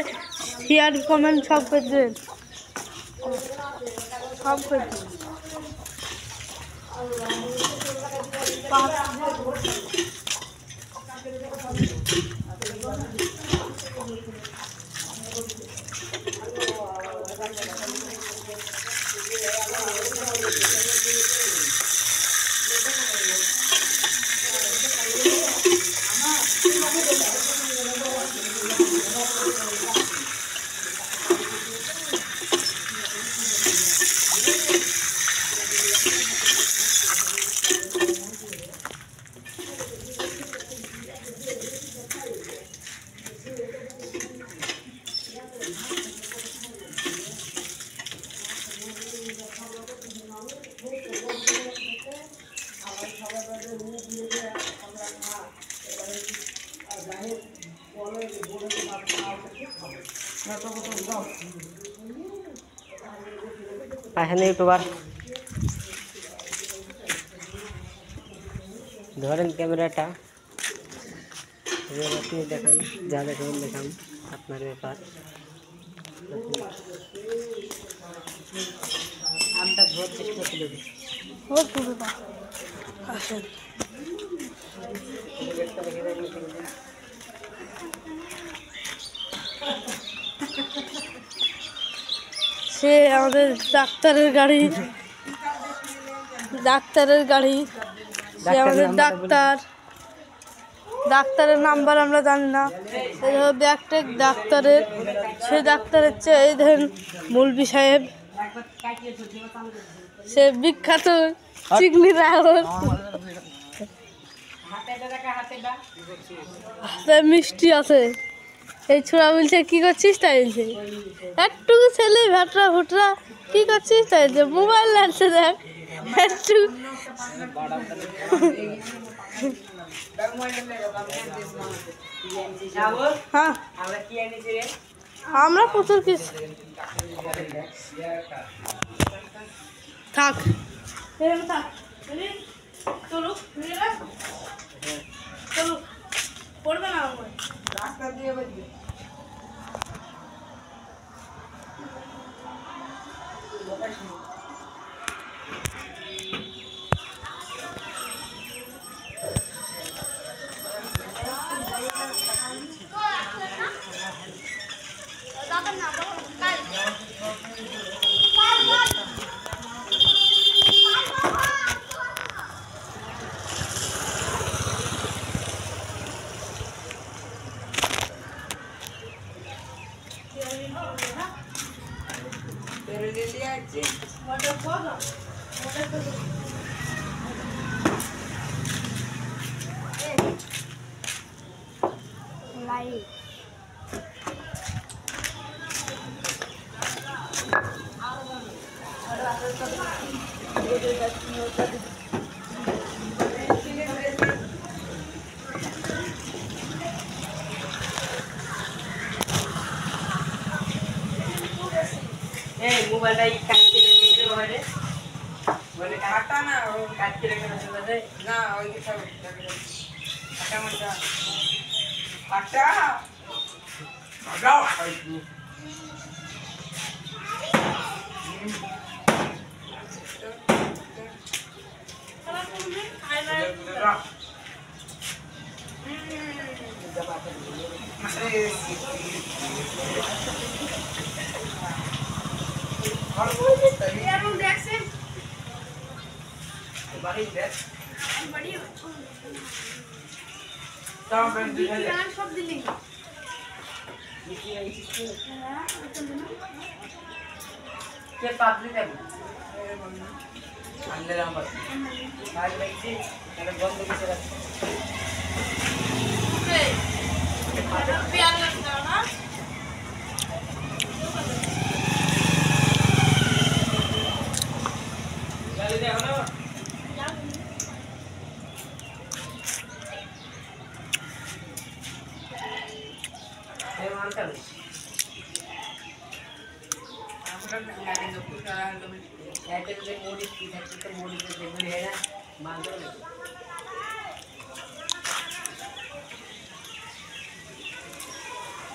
Speaker 1: শেয়ার কমেন্ট সব করে দেন, সব করে দেন।
Speaker 2: এখানে ইউটিউবার ধরেন ক্যামেরাটা, আপনি দেখান, যা দেখান দেখান, আপনার ব্যাপার। আমটা ধোয়ার চেষ্টা করে দিই।
Speaker 1: সে আমাদের ডাক্তারের গাড়ি, সে আমাদের ডাক্তারের নাম্বার আমরা জানি না। ব্যাগটা ডাক্তারের, সে ডাক্তারের চেয়ে এই ধরেন মৌলভী সাহেব, সে বিখ্যাত চিকনি রাহুল, হাতে মিষ্টি আছে। এই ছোড়া বলছে কি করছিস, তাই বলছে একটু ছেলে ভেটরা ভুটরা কি করছিস, তাই বলছে মোবাইল লাগছে দেখ একটু। হ্যাঁ আমরা প্রচুর কিছু থাক চলো চলো পড়বে না
Speaker 3: রাস্তা দিয়ে
Speaker 1: না
Speaker 3: তোরে লিলি আছে
Speaker 1: ওটা বলো ওটা তো লাইট
Speaker 2: এই মোবাইলটা কাটতে রেখে মোবাইলে
Speaker 3: বলে কাটা না ও
Speaker 2: কাটতে রেখে মোবাইলে
Speaker 3: না ওই কিছু কাটা মজা কাটা
Speaker 4: যাও
Speaker 1: সব দিলি
Speaker 2: কে পাবলি যাবে
Speaker 4: আনলে নাম্বার
Speaker 2: ভাই লাগছে এটা বন্ধ করে রাখছি
Speaker 1: পেয়ার লাগছে না
Speaker 2: গাড়ি দেখো না এই মানটা
Speaker 3: আমরা লাগে তো পুরা হলো
Speaker 2: এতে যে মোড়ি কি থাকে তো মোড়িতে দেখবেন হেরা মানতো না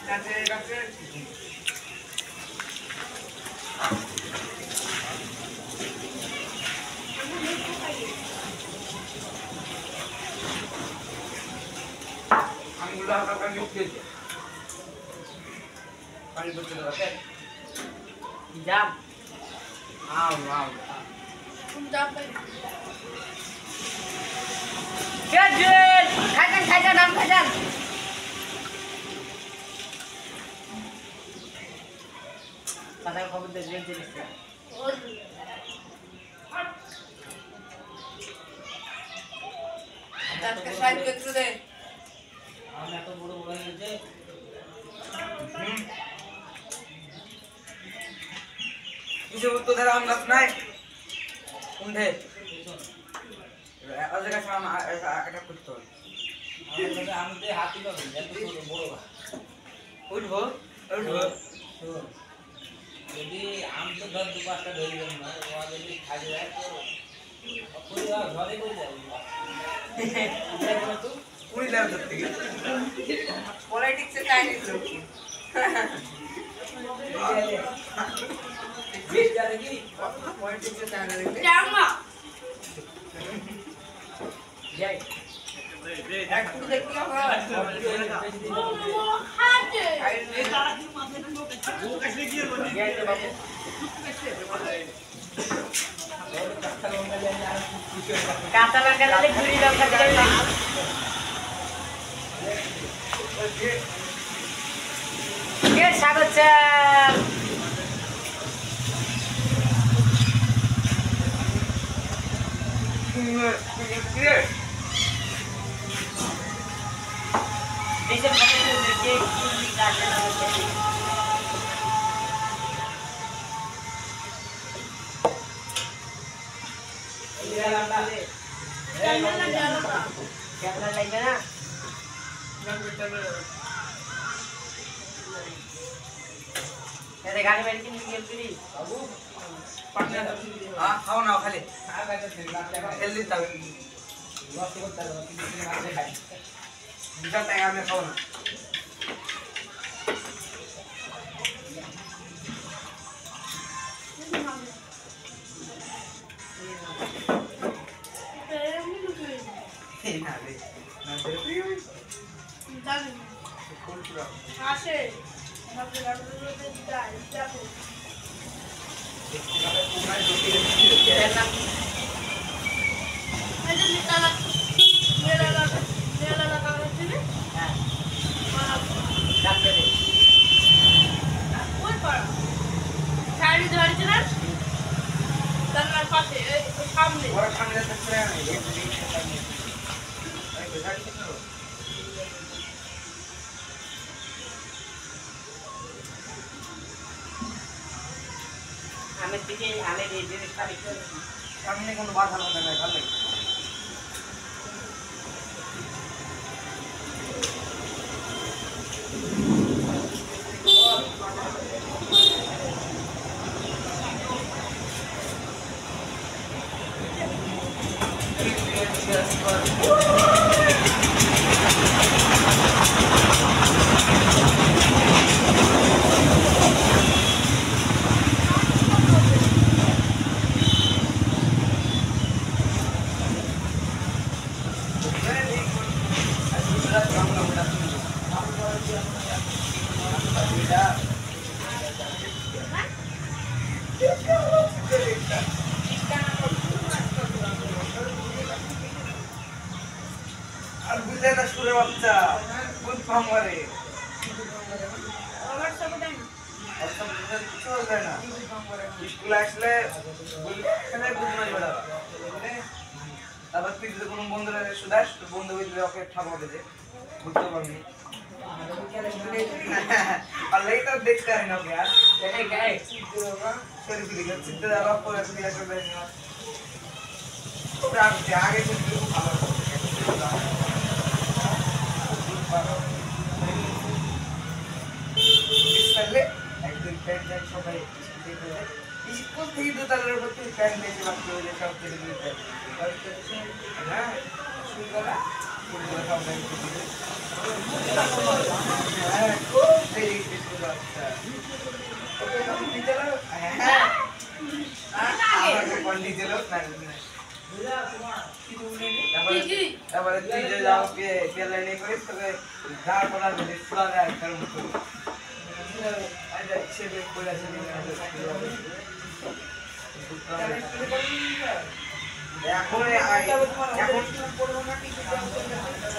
Speaker 3: গাছে গাছে
Speaker 4: আমগুলো হালকা মিক্স দিয়েছে পানি পড়তে দাও ওকে
Speaker 2: জাম
Speaker 4: আম আম
Speaker 2: গ্রাজুয়েট খাইজান নাম খাইজান কথা খবর দে রেঞ্জ দিছে
Speaker 3: আজকে সাইড করতে দে
Speaker 2: আমি এত বড় বড় হয়ে গেছে
Speaker 4: কিছু তো ধর আম গাছ নাই কোনঠে ওদের কাছে আম একটা করতে হবে
Speaker 2: আমাদের হাতি পাবে এত বড়
Speaker 4: উঠবো উঠবো
Speaker 2: যদি আম তো ধর দু পাঁচটা ধরে গেল না ও যদি খালি যায় তো ঘরে করে যাবে
Speaker 4: কুড়ি দেওয়ার ধর থেকে
Speaker 3: পলিটিক্সে চাইনিজ লোক
Speaker 2: বেশ যাবে কি
Speaker 3: পলিটিক্সে চাইনিজ লোক
Speaker 1: জামা
Speaker 2: যাই
Speaker 3: একটু দেখতে হবে
Speaker 1: হাতে
Speaker 2: কাঁচা লঙ্কা দিলে গুড়ি লঙ্কা দিলে স্বাগত স্যার এইসব ক্যামেরা লাগবে না গাড়ি বাড়ি কিনে গেল তুই
Speaker 4: খাও না খালি খেল দিতে হবে বিশাল টাকা আমি খাও না না রে না রে
Speaker 1: আসে ভাবতে ভাবতে যাই দেখো এই যে নিতালা মেলা লাগা হচ্ছে
Speaker 2: হ্যাঁ
Speaker 1: ওই পাড়া শাড়ি ধরেছে না
Speaker 2: আমের দিকে আমের এই জিনিসটা একটু
Speaker 4: সামনে কোনো বাধা বাধা নাই, ভালো লাগে। আর বুঝলে না সুরের বাচ্চা কোন পাম্পারে কিছু বলবে না, স্কুলে আসলে তারপর তুই যদি কোনো বন্ধুরা শুধাস তো বন্ধু বুঝলে ওকে ঠাপাবে যে বুঝতে পারবি পারলেই তো দেখতে হয় না ওকে আর শরীর দিকে চিন্তা যাওয়া পরে আগে কিন্তু ভালো একদিন প্যান্ট জ্যাক সবাই স্কুল থেকে দোতলার উপর থেকে প্যান্ট নিয়েছে বাচ্চা হয়ে সব থেকে হ্যাঁ শুরু করা তারপরে তুই যে যাও পেলে নিয়ে করিস তোকে যা করার ফুলা দেয় তার মতো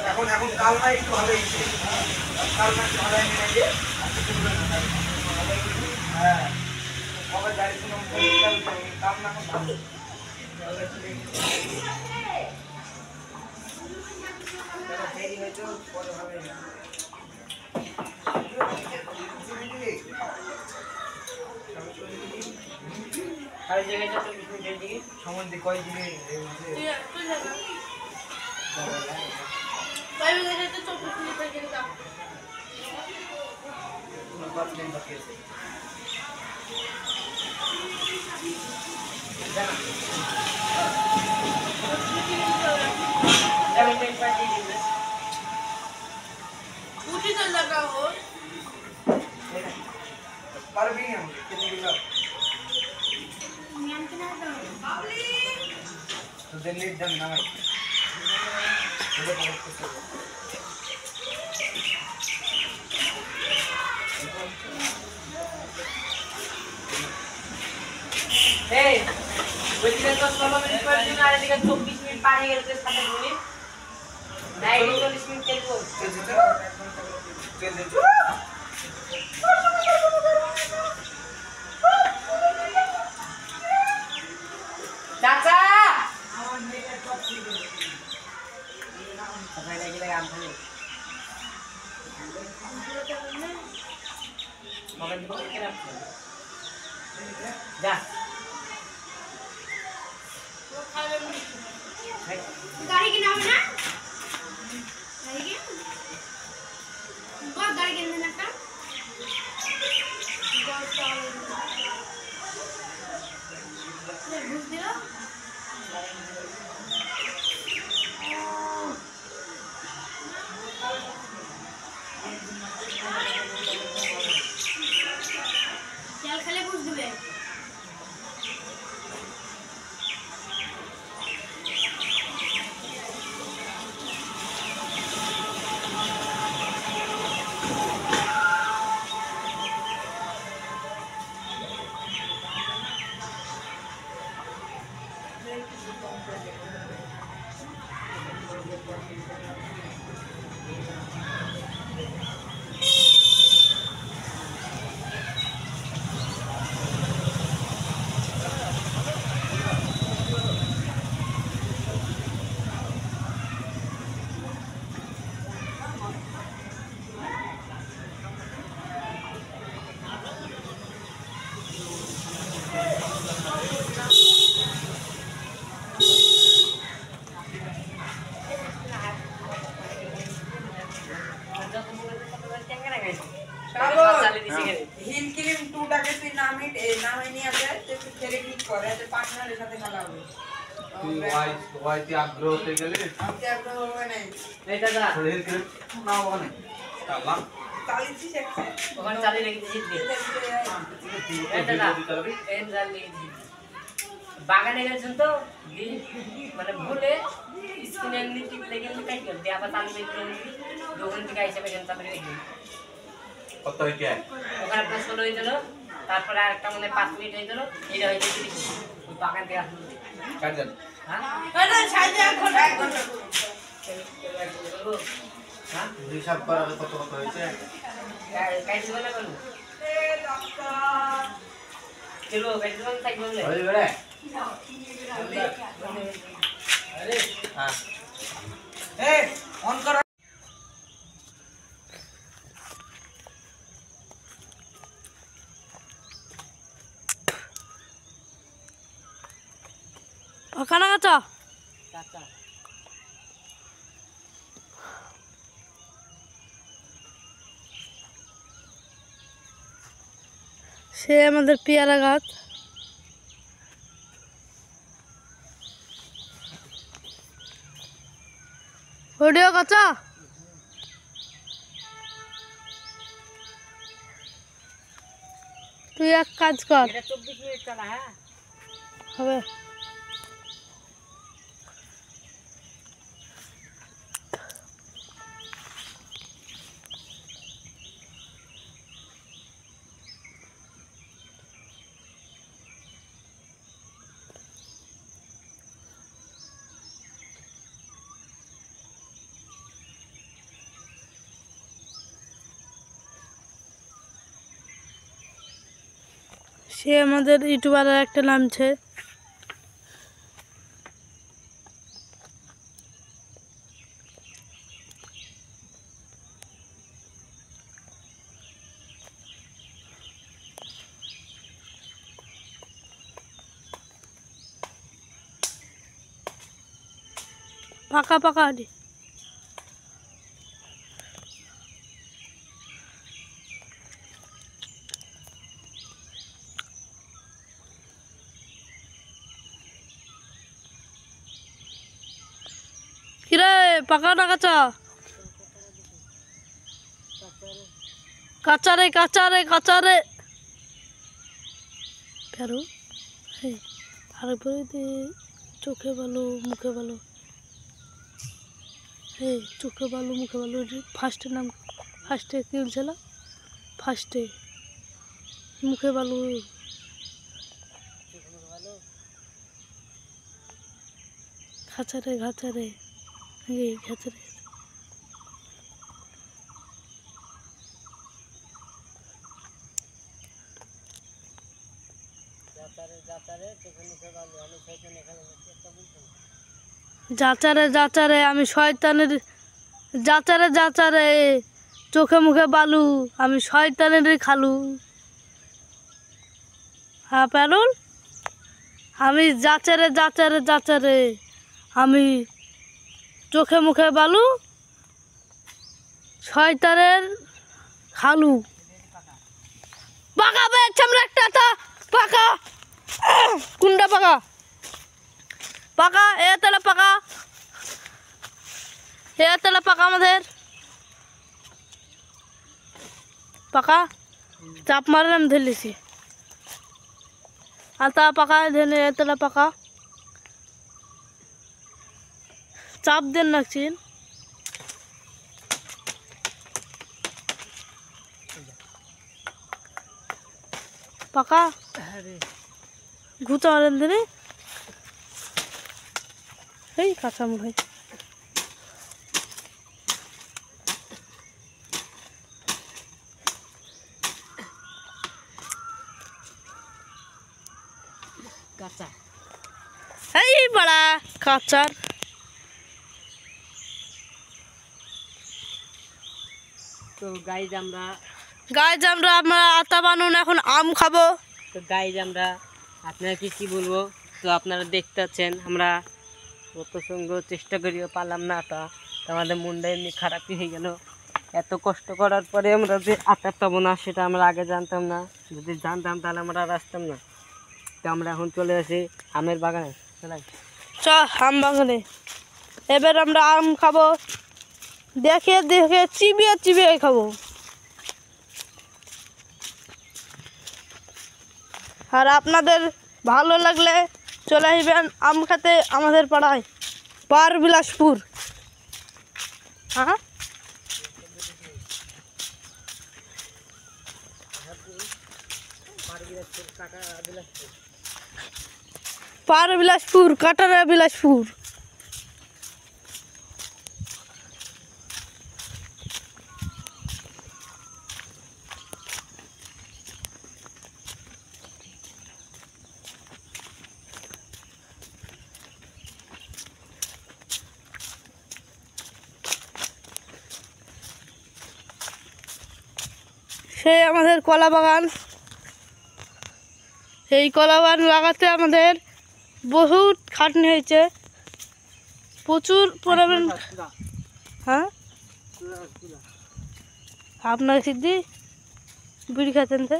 Speaker 4: এখন এখন কালনা একটু ভালো হয়েছে, কালনা একটু ভালো হয়েছে হ্যাঁ আবার গাড়ি কালনা এখন ভালো দেরি হয়তো পরে হবে না
Speaker 2: আর জায়গাটা তো কিছু দেরি দিকে
Speaker 4: সম্বন্ধে কয় দিনে পারবি না কেটে গেল তোদের লেট যাবে না ভাই
Speaker 2: এই ওইদিকে তো 16 মিনিট পর দিন আর এদিকে 24 মিনিট পার হয়ে গেছে 27 মিনিট না 39 মিনিট চলবো চাচা আমার মেয়েটা টপ ঠিক আছে সবাই লাগি লাগে আমখানে মোবাইল দিকে রেখে রাখো যা
Speaker 1: गाड़ी की नाम है ना गाड़ी की बहुत गाड़ी के अंदर ना बहुत साल ले घुस दियो चल खेले घुस दिबे
Speaker 3: হিল ক্রিম 2টাকে তুই নামে নিয়ে আসে তুই ফেরে ক্লিক করে যে পার্টনারের সাথে খেলা হবে
Speaker 4: তুই ওয়াইতে আগ্রহ হতে গেলে
Speaker 3: আমি আগ্রহ হবে না
Speaker 2: এই দাদা
Speaker 4: শরীর করে নাও ওখানে কালাম
Speaker 3: চালিয়েছিস একটা
Speaker 2: ওখানে চালিয়ে রেখেছি এই দাদা এই চালিয়ে বাগানে গেছেন তো মানে ভুলে স্ক্রিনে এমনি টিপ লেগে তাই করে দিয়ে আবার চালু করে দোকান থেকে আইসা পেছন চালু করে রেখে
Speaker 4: কত হইছে
Speaker 2: ওখানে আপনার 16 হয়ে গেল তারপরে আরেকটা মানে 5 মিনিট হয়ে গেল এটা হয়েছে 30 ওই বাগান থেকে আসলো
Speaker 4: কাট দেন
Speaker 2: হ্যাঁ
Speaker 3: এটা সাইডে 1 ঘন্টা
Speaker 2: হ্যাঁ
Speaker 4: হিসাব করার কত কত হয়েছে
Speaker 2: কাইছে বলে বলুন চলো কাইছে বলে তাই বললে
Speaker 4: হয়ে গেলে হ্যাঁ এই অন কর
Speaker 1: ওখানে কাঁচা
Speaker 2: চাচা
Speaker 1: সে আমাদের পেয়ারা গাছ ওডিও কাঁচা তুই এক কাজ কর
Speaker 2: এটা 24 মিনিট চলা হ্যাঁ
Speaker 1: হবে সে আমাদের ইউটিউবারের একটা নামছে পাকা পাকা আডি কিরে পাকা না কাঁচা কাঁচা রে কাঁচা রে কাঁচা রে ফেরো তারপরে চোখে ভালো মুখে ভালো চোখে ভালো মুখে ভালো ফার্স্টের নাম ফার্স্টে কি বলছিল ফার্স্টে মুখে ভালো খাঁচারে ঘাচারে এই ঘাচারে যাচারে যাচারে আমি শয়তানের যাচারে যাচারে চোখে মুখে বালু আমি শয়তানের খালু হ্যাঁ প্যারুল আমি যাচারে যাচারে যাচারে আমি চোখে মুখে বালু শয়তানের খালু পাকা পেয়েছে আমরা একটা পাকা কুন্ডা পাকা পাকা এ তাহলে পাকা আমাদের পাকা চাপ মারে আমি ধরেছি আর তা পাকা ধরে এ তাহলে পাকা চাপ দেন নাকছেন পাকা ঘুচা মারেন দিনে এই কাঁচা মুখাই
Speaker 2: কাঁচা
Speaker 1: এই বড়া কাঁচার
Speaker 2: তো গাইজ আমরা
Speaker 1: আতা বানুন এখন আম খাবো
Speaker 2: তো গাইজ আমরা আপনারা কি বলবো তো আপনারা দেখতে পাচ্ছেন আমরা কত সঙ্গ চেষ্টা করিও পারলাম না তো আমাদের মনটা এমনি খারাপই হয়ে গেল এত কষ্ট করার পরে আমরা যে আচার পাবো না সেটা আমরা আগে জানতাম না। যদি জানতাম তাহলে আমরা আর আসতাম না। তো আমরা এখন চলে আসি আমের বাগানে। চলাই
Speaker 1: চ আম বাগানে এবার আমরা আম খাবো, দেখে দেখে চিবিয়ে চিবিয়ে খাবো। আর আপনাদের ভালো লাগলে চলে আসবেন আম খেতে আমাদের পাড়ায়, পার বিলাসপুর। হ্যাঁ, পার বিলাসপুর, কাটারা বিলাসপুর। সেই আমাদের কলা বাগান। এই কলা বাগান লাগাতে আমাদের বহুত খাটনি হয়েছে, প্রচুর পরিমাণ। হ্যাঁ, আপনার সিদ্ধি বিড়ি খাতেন তো।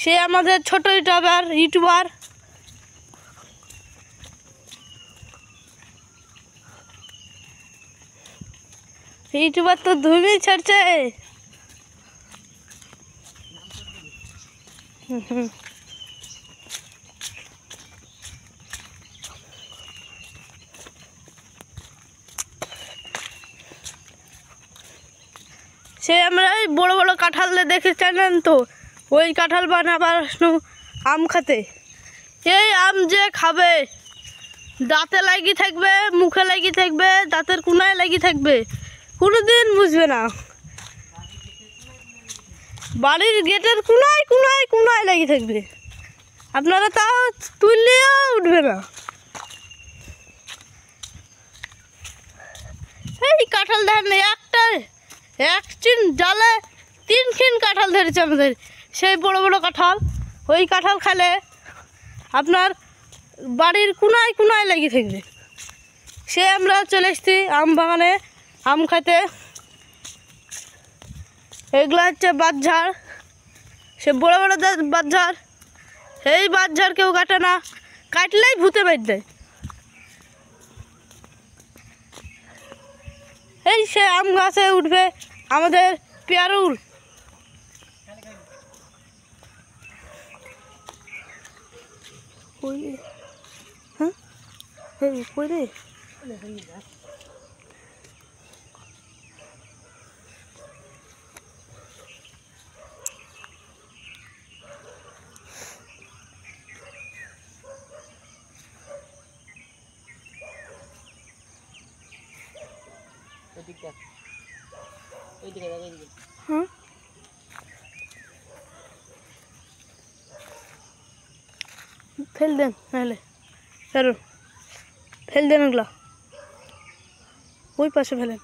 Speaker 1: সে আমাদের ছোট ইউটিউবার ইউটিউবার তো ধুমি ছাড়ছে। সে আমরা ওই বড় বড় কাঁঠাল দেখে জানেন তো, ওই কাঁঠাল বানাবার আম খাতে। এই আম যে খাবে দাঁতে লাগি থাকবে, মুখে লাগি থাকবে, দাঁতের কোনায় লাগি থাকবে, কোনোদিন বুঝবে না। বাড়ির গেটের কোনায় কোনায় কোনায় লাগি থাকবে, আপনারা তাও তুললেও উঠবে না। এই কাঁঠাল দেখেন, একদিন জালে 3 কাঁঠাল ধরেছে আমাদের, সেই বড় বড় কাঁঠাল। ওই কাঁঠাল খেলে আপনার বাড়ির কোনায় কোনায় লেগে থাকবে। সে আমরা চলে এসেছি আম বাগানে আম খাইতে। এগুলো হচ্ছে বাঁশঝাড়, সে বড় বড় বাঁশঝাড়। এই বাঁশঝাড় কেউ কাটে না, কাটলেই ভূতে বের দেয়। এই সে আম গাছে উঠবে আমাদের পেয়ারুল। হ্যাঁ, কই রে? হ্যাঁ, ফেল দেন, নাহলে কারণ ফেল দেন ওগুলা, ওই পাশে ফেলেন।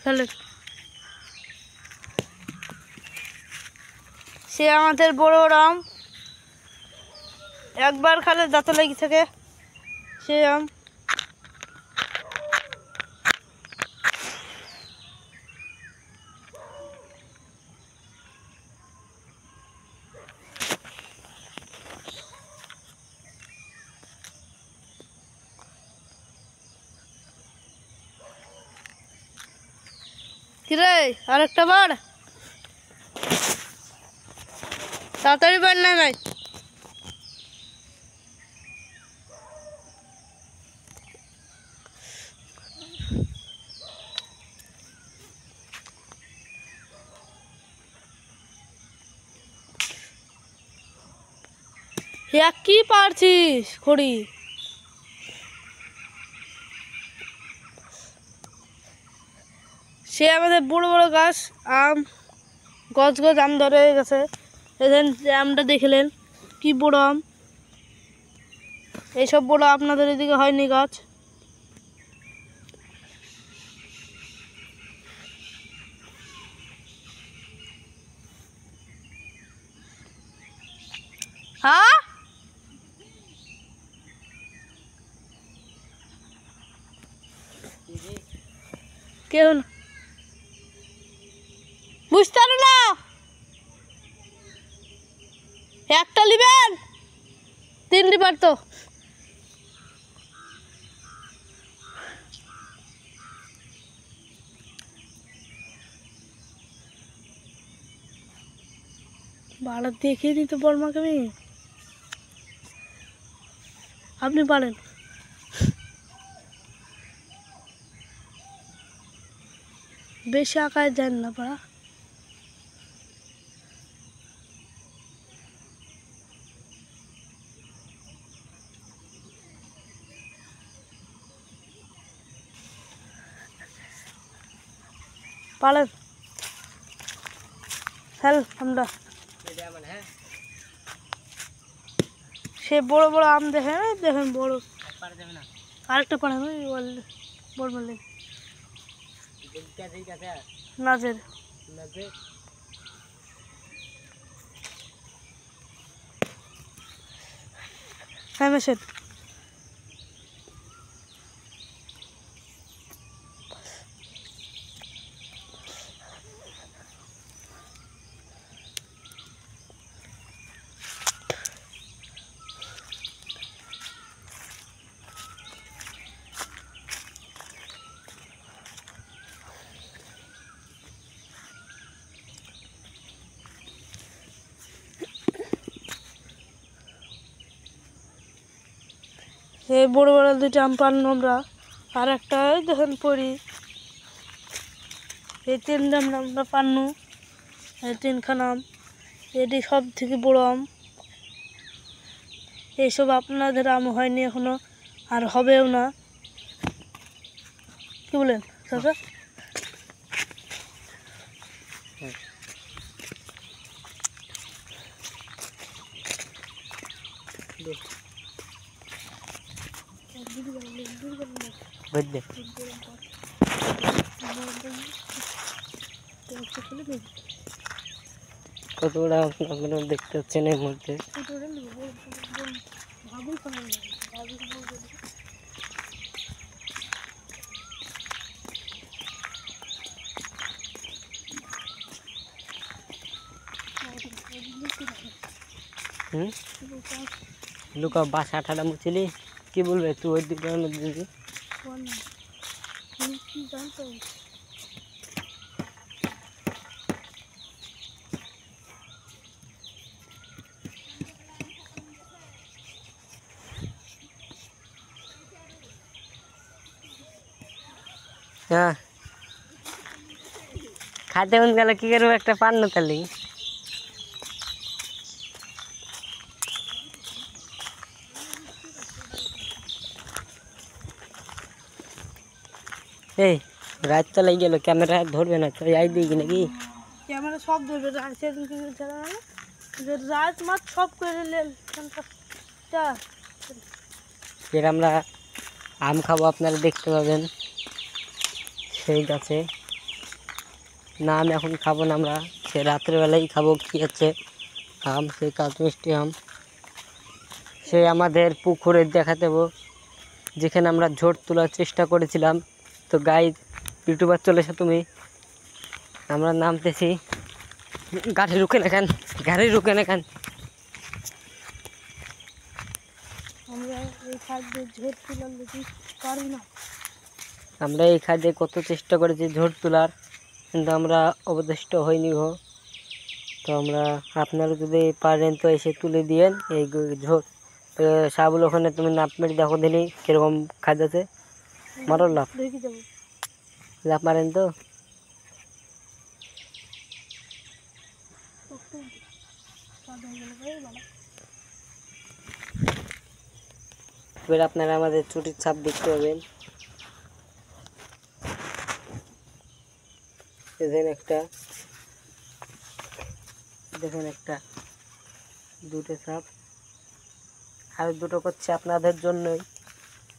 Speaker 1: ফেলেন। সে আমাদের বড় আম, একবার খালে দাঁতে লেগে থাকে সে আম। কিরে, আরেকটা বার তাড়াতাড়ি বার নাই ভাই। কি পারছিস খড়ি? সে আমাদের বড় বড় গাছ আম, গছ গছ আম ধরে গেছে। এখানে যে আমটা দেখলেন কি বড় আম, এইসব বড় আপনাদের এদিকে হয়নি গাছ। হ্যাঁ কেউ না, বুঝতে পারো না, একটা নিবেন 3 পারতো। ভাড়া দেখিয়ে দিতে বলমাকে আমি, আপনি পারেন। বেশি আঁকায় দেন না পাড়া। পারেন হ্যাঁ আমরা সে বড় বড় আম দেখেন, দেখেন বড় আরেকটা পাড়ান বলবেন নাজের হ্যাঁ মেশেন। এই বড় বড় 2টা আম পারলাম আমরা, আর একটা দেখেন পড়ি। এই 3 আম আমরা পান্নু, এই 3খানা আম, এটি সব থেকে বড় আম। এইসব আপনাদের আম হয়নি এখনো, আর হবেও না, কি বলেন চাচা?
Speaker 2: বুঝলে কতটা আপনারা দেখতে পাচ্ছেন এর মধ্যে। লুকা বাসা ঠাডা মুছিলি কি বলবে তুই ওই দিকে দিদি? হ্যাঁ খাতে মন গেল কি করবো, একটা পান না তাহলে। এই রাত তো লেগে গেল, ক্যামেরা ধরবে না তো যাই দিই নাকি?
Speaker 1: ক্যামেরা সব ধরবে, রাত মাত সব করে
Speaker 2: এর আমরা আম খাবো, আপনারা দেখতে পাবেন সেই গাছে। না আমি এখন খাবো না, আমরা সে রাত্রেবেলাই খাবো। কি আছে আম, সেই কাজ মিষ্টি আম, সে আমাদের পুকুরে দেখা দেবো যেখানে আমরা ঝোট তোলার চেষ্টা করেছিলাম। তো গাইড ইউটিউবার চলে এসো তুমি, আমরা নামতেছি। গাড়ি রুকে না কেন, গাড়ি রুকে না কেন?
Speaker 1: আমরা এই খাদ্য ঝোট তুলার দেখি পারি না।
Speaker 2: আমরা এই খাদ্যে কত চেষ্টা করেছি ঝোট তোলার, কিন্তু আমরা অবশিষ্ট হয়নি গো। তো আমরা আপনারা যদি পারেন তো এসে তুলে দিয়েন এই ঝোট। সাবুল ওখানে তুমি নাপ মেরে দেখো দিনই কীরকম খাদ্য আছে, মারো লাভ
Speaker 1: দেখি যাবো।
Speaker 2: লাভ মারেন তো। এবার আপনারা আমাদের চুটির ছাপ দেখতে পাবেন। দেখেন একটা দুটো ছাপ, আর দুটো করছে আপনাদের জন্যই,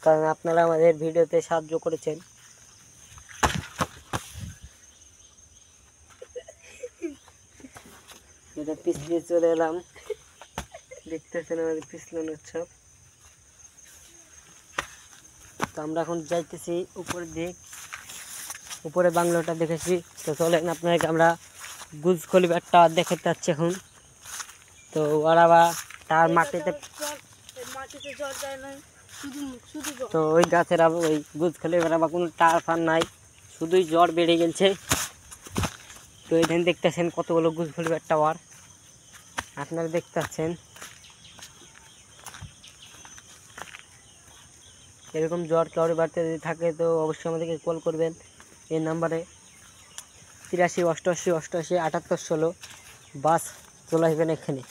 Speaker 2: কারণ আপনারা আমাদের ভিডিওতে সাহায্য করেছেন। এটা পিছলে চলে এলাম, দেখতেছেন আমাদের পিছলানোর ছাপ। তো আমরা এখন যাইতেছি উপরের দিক, উপরে বাংলোটা দেখেছি। তো চলেন আপনাকে আমরা গুজ খলিফার টাওয়ার দেখাতে যাচ্ছি এখন। তো ওরা বা তার মাটিতে
Speaker 1: জল যায় না, শুধু জল।
Speaker 2: তো ওই গাছের ওই গুজ খলিফার আবার কোনো টার ফার নাই, শুধুই জ্বর বেড়ে গেছে। তো এখানে দেখতেছেন কতগুলো গুজ খলিফার টাওয়ার আপনারা দেখতে পাচ্ছেন। এরকম জ্বর কাউরে বাড়িতে যদি থাকে তো অবশ্যই আমাদেরকে কল করবেন এই নাম্বারে 83 88 88 78 16। বাস চলে আসবেন এখানে।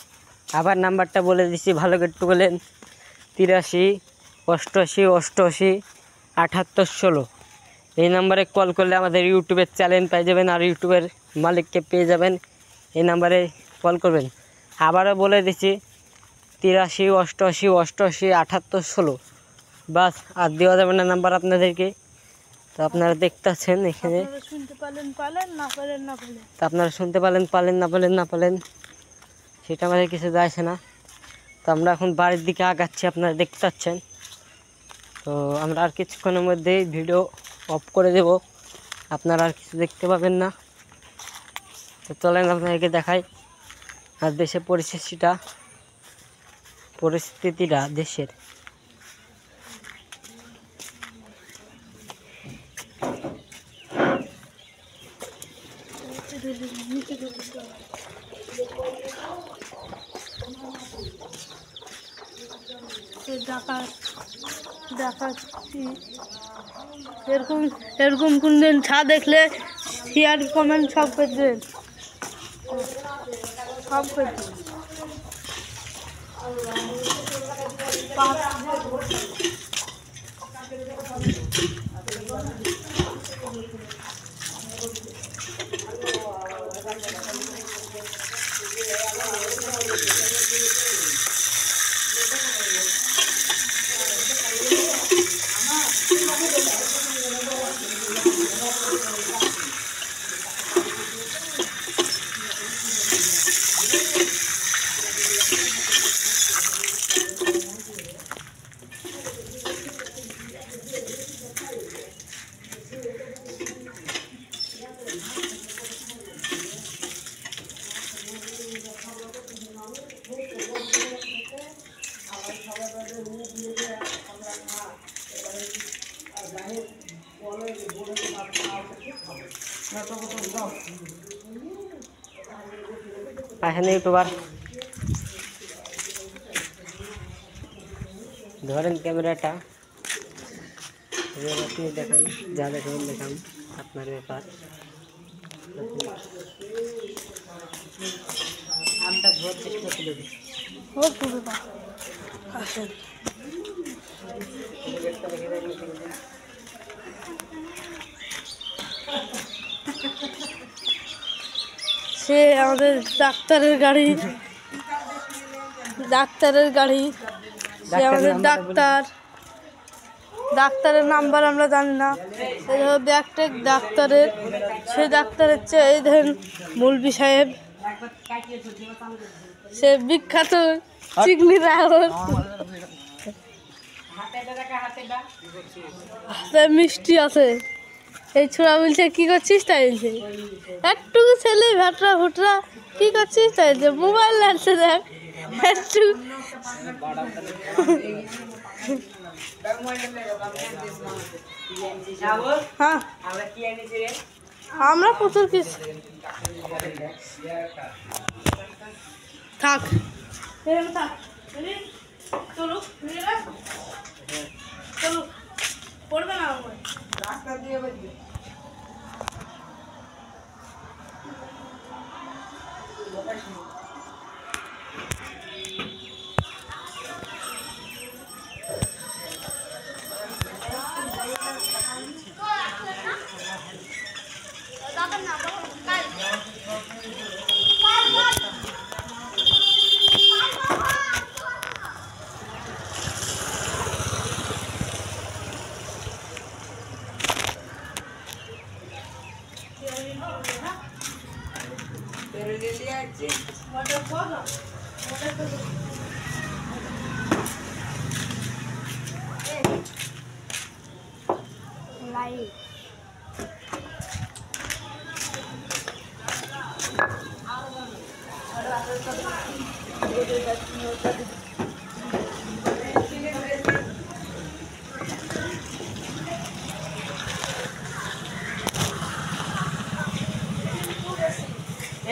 Speaker 2: আবার নাম্বারটা বলে দিচ্ছি, ভালো করে একটু বলেন, 83 88 88 78 16। এই নাম্বারে কল করলে আমাদের ইউটিউবের চ্যানেল পেয়ে যাবেন, আর ইউটিউবের মালিককে পেয়ে যাবেন। এই নাম্বারে কল করবেন। আবারও বলে দিচ্ছি 83 88 88 78 16। বাস আর দেওয়া যাবে না নাম্বার আপনাদেরকে। তো আপনারা দেখতেছেন এখানে,
Speaker 1: আপনারা শুনতে পালেন না পালেন না পালেন।
Speaker 2: তো আপনারা শুনতে না পালেন সেটা আমাদের কিছু যায়ছে না। তো আমরা এখন বাড়ির দিকে আগাচ্ছি, আপনারা দেখতে পাচ্ছেন। তো আমরা আর কিছুক্ষণের মধ্যেই ভিডিও অফ করে দেব, আপনারা আর কিছু দেখতে পাবেন না। তো চলেন আপনাদেরকে দেখাই আর দেশের পরিস্থিতিটা দেশের।
Speaker 1: দেখাচ্ছি এরকম কোন দিন ছা দেখলে শেয়ার কমেন্ট সব করে দেন, সব করে দেন।
Speaker 2: এখানে ইউটিউবার ধরেন ক্যামেরাটা, আপনি দেখান, যা দেখান দেখান, আপনার ব্যাপার। আমটা ধোয়ার চেষ্টা করে দিই।
Speaker 1: সে আমাদের ডাক্তারের গাড়ি, সে আমাদের ডাক্তারের নাম্বার আমরা জানি না। ব্যাগটেক ডাক্তারের, সেই ডাক্তারের চেয়ে এই ধরেন মৌলবি সাহেব, সে বিখ্যাত চিকনি রাহর, হাতে মিষ্টি আছে। এই ছোড়া বলছে কি করছিস, তাই বলছে একটু ছেলে ভেটরা ভুটরা কি করছিস, তাই বলছে মোবাইল লাগছে দেখ একটু। হ্যাঁ আমরা প্রচুর কিছু থাক চলো চলো পড়বে না
Speaker 3: রাস্তা দিয়ে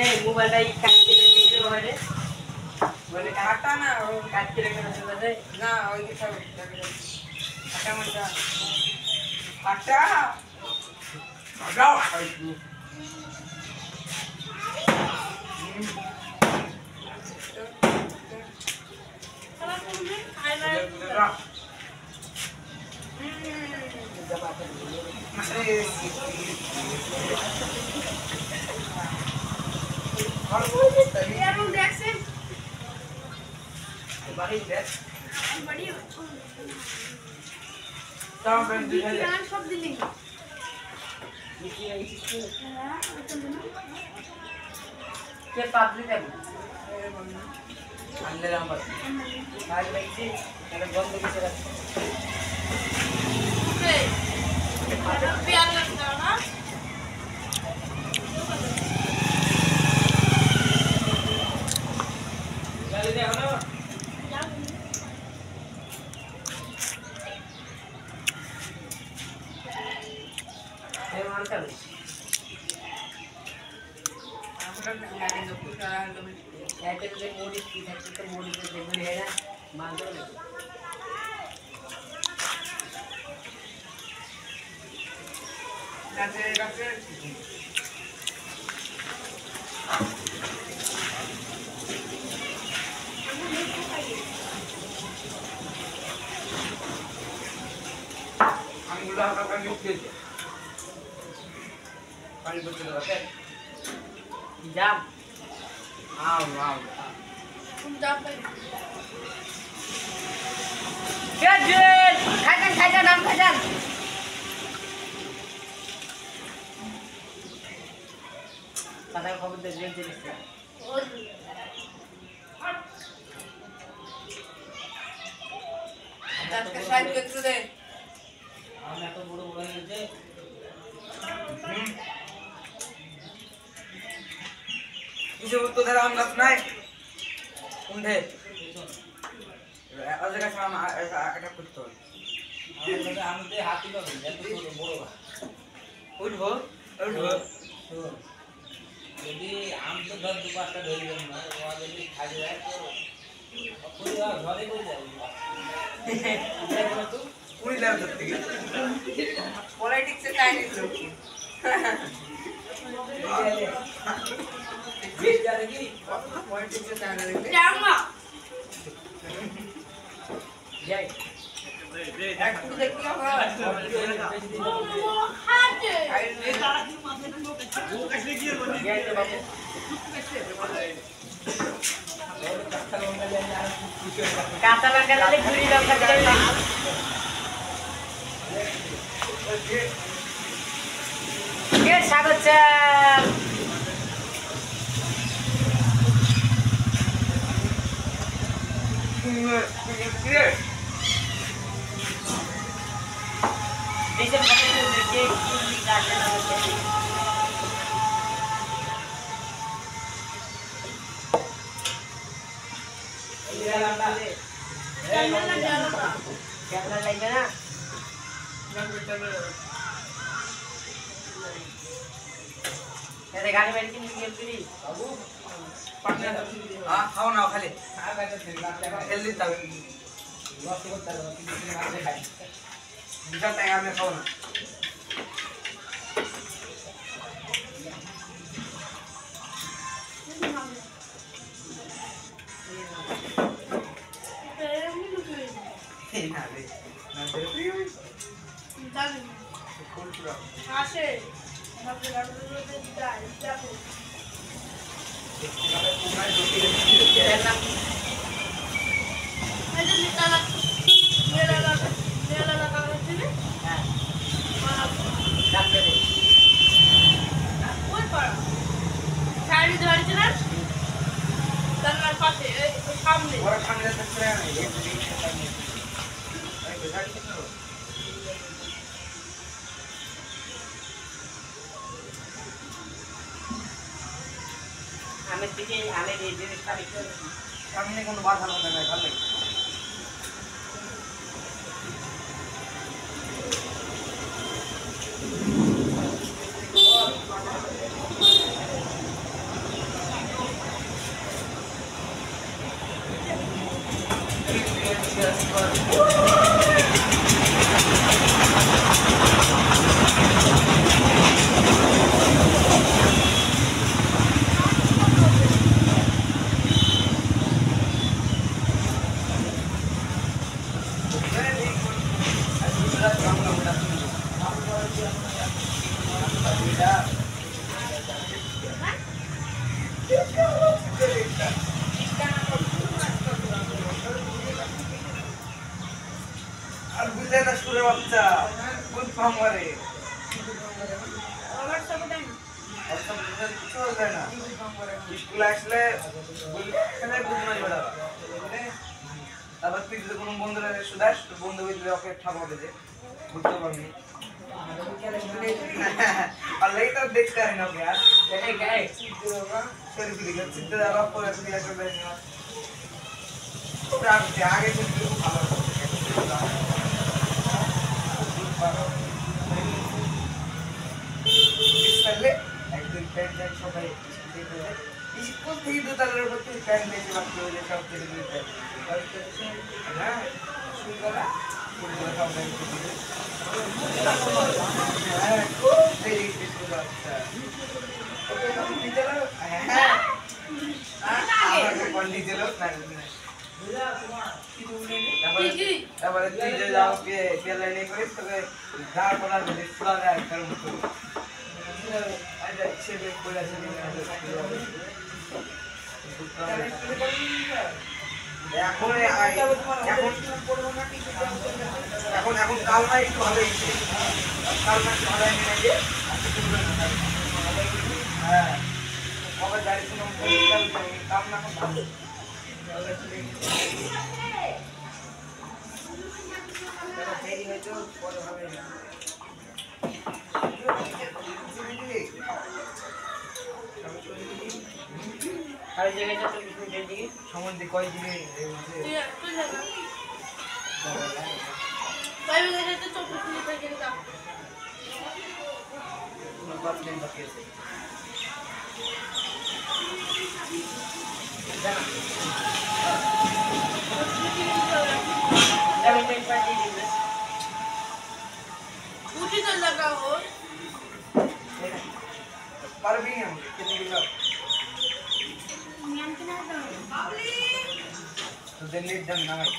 Speaker 2: এই মোবাইলটা কাটতে রেখে বাইরে
Speaker 3: বলে কাটা না ও কাটতে রেখে দেবে না ওই কি সব কাটা মজা কাটা
Speaker 4: যাও
Speaker 1: সব দিলি
Speaker 2: কে পাবলি দেবো
Speaker 4: আনলে আমার
Speaker 2: ভাই দেখছি এটা বন্ধ করে রাখছি
Speaker 1: পেঁয়াজ লাগছে না
Speaker 2: গাড়ি দেখো না এই মানটা
Speaker 3: আমরা লাগে তো পুরা তুমি
Speaker 2: এতে যে মোড়ি কি থাকে তো মোড়িতে দেখবে है ना मान दो
Speaker 3: কাছে কাছে
Speaker 4: আঙ্গুল হালকা করে দিতে পানি করতে হবে
Speaker 2: जाम
Speaker 4: আও আও
Speaker 1: तुम जा पे
Speaker 2: गजल खाजन नाम खाजन पता खबर दे दे दे
Speaker 1: और
Speaker 3: আজকে সাইড করতে দে
Speaker 2: हम तो बड़ो बड़ो है जे
Speaker 4: কিছু তো ধর আম গাছ নাই কোনটে আজকে সাম এটা করতে হবে আমাদের আমতে হাতি পাবে এত ছোট বড় উঠবো উঠবো যদি আম তো ধর দু পাঁচটা ধরে দেব না ও যদি খাই যায় তো পুরো ঘরে কই যাবে তো পুরি লাভ করতে গেলে
Speaker 3: পলিটিক্সে চাইনিজ লোক
Speaker 4: বেশ জানে কি
Speaker 3: পলিটিক্সে চাইনিজ
Speaker 1: जाऊंगा
Speaker 2: যাই
Speaker 3: একটু দেখতে হবে
Speaker 1: वो खाते
Speaker 2: যাই তো বাবু কাঁচা লঙ্কা দিলে গুড়ি লঙ্কা দিলে কে স্বাগত চাল এইসব কে কি কাজে ক্যামেরা লাগবে না গাড়ি বাড়ি কিনে গিয়ে ফিরি বাবু
Speaker 4: খাও না খালি তেল দিতে হবে বিশাল টাকা আমি খাও না না রে না রে
Speaker 1: আসে ভাবতে লাগলো যাই দেখো এই যে নিতালা মেলা লাগা হচ্ছে না
Speaker 2: হ্যাঁ
Speaker 1: মারা
Speaker 2: ডাক্তার
Speaker 1: ওই পাড়া শাড়ি ধরেছে না তার পাশে এই সামনে
Speaker 4: ওরা ঠান্ডা থাকতে না এই দুদিন আরে বেকার কিছু
Speaker 2: আমি দিকে আমি এই জিনিসটা লিখে
Speaker 4: সামনে কোনো বাধা বাধা নাই, ভালো লাগে। আর বুঝলে না সুরে বাচ্চা কোন ফার্মারে স্কুলে আসলে তারপর তুই যদি কোনো বন্ধুরা শুধাস বন্ধু বুঝলে ওকে ঠাকুর দেবে বুঝতে পারবি পারলেই তো দেখতে হয় না ওকে আর শরীর দিকে চিন্তা যাওয়া পরে তুই আসলে আগে কিন্তু ভালো একদিন প্যান্ট প্যান্ট সবাই স্কুল থেকে দোতলার উপর থেকে প্যান্ট বেশি বাকি হলে সব থেকে হ্যাঁ সুন্দরা তারপরে তুই যে যাও পেলে নেই করিস তোকে যা করার পুরা একটার মতো এখন কালনা একটু ভালো হয়েছে কালনা একটু ভালো হয়েছে হ্যাঁ কবে গাড়ি কালনা এখন ভালো দেরি হয়তো পরে হবে সম্বন্ধে কয় দিনে পারবি না কেন দিলাম তোদের লেট দাম না ভাই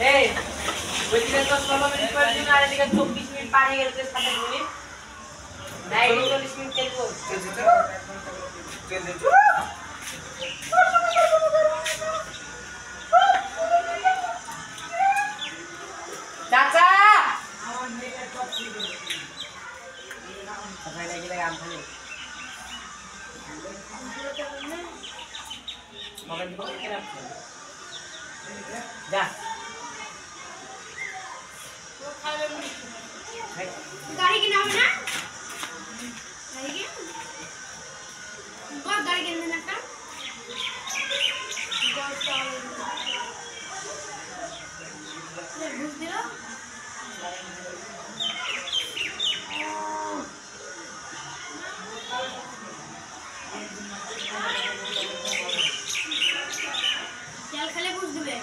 Speaker 2: এই ওইদিকে তো 16 মিনিট পর দিন আর এদিকে 24 মিনিট পার হয়ে গেছে 27 মিনিট নাই 40 মিনিট খেলবো চাচা আমার মেয়েটা টপ ছিল সবাই লাগলে গান খালি মোবাইল বন্ধ করে রাখ যা
Speaker 5: गाड़ी की नाम है ना गाड़ी की बहुत गाड़ी के अंदर ना बहुत सारे ले घुस दिया चल खेले घुस दिबे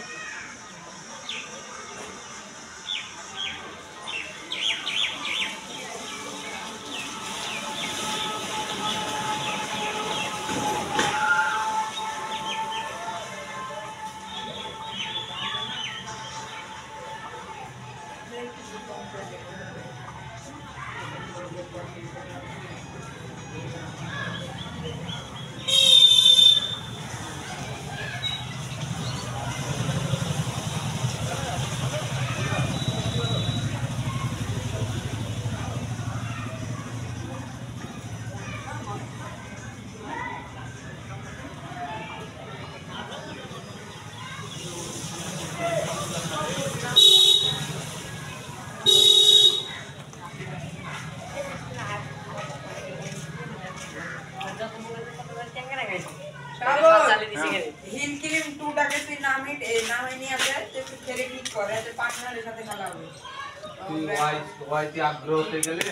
Speaker 4: সবাইতে আগ্রহ হতে গেলে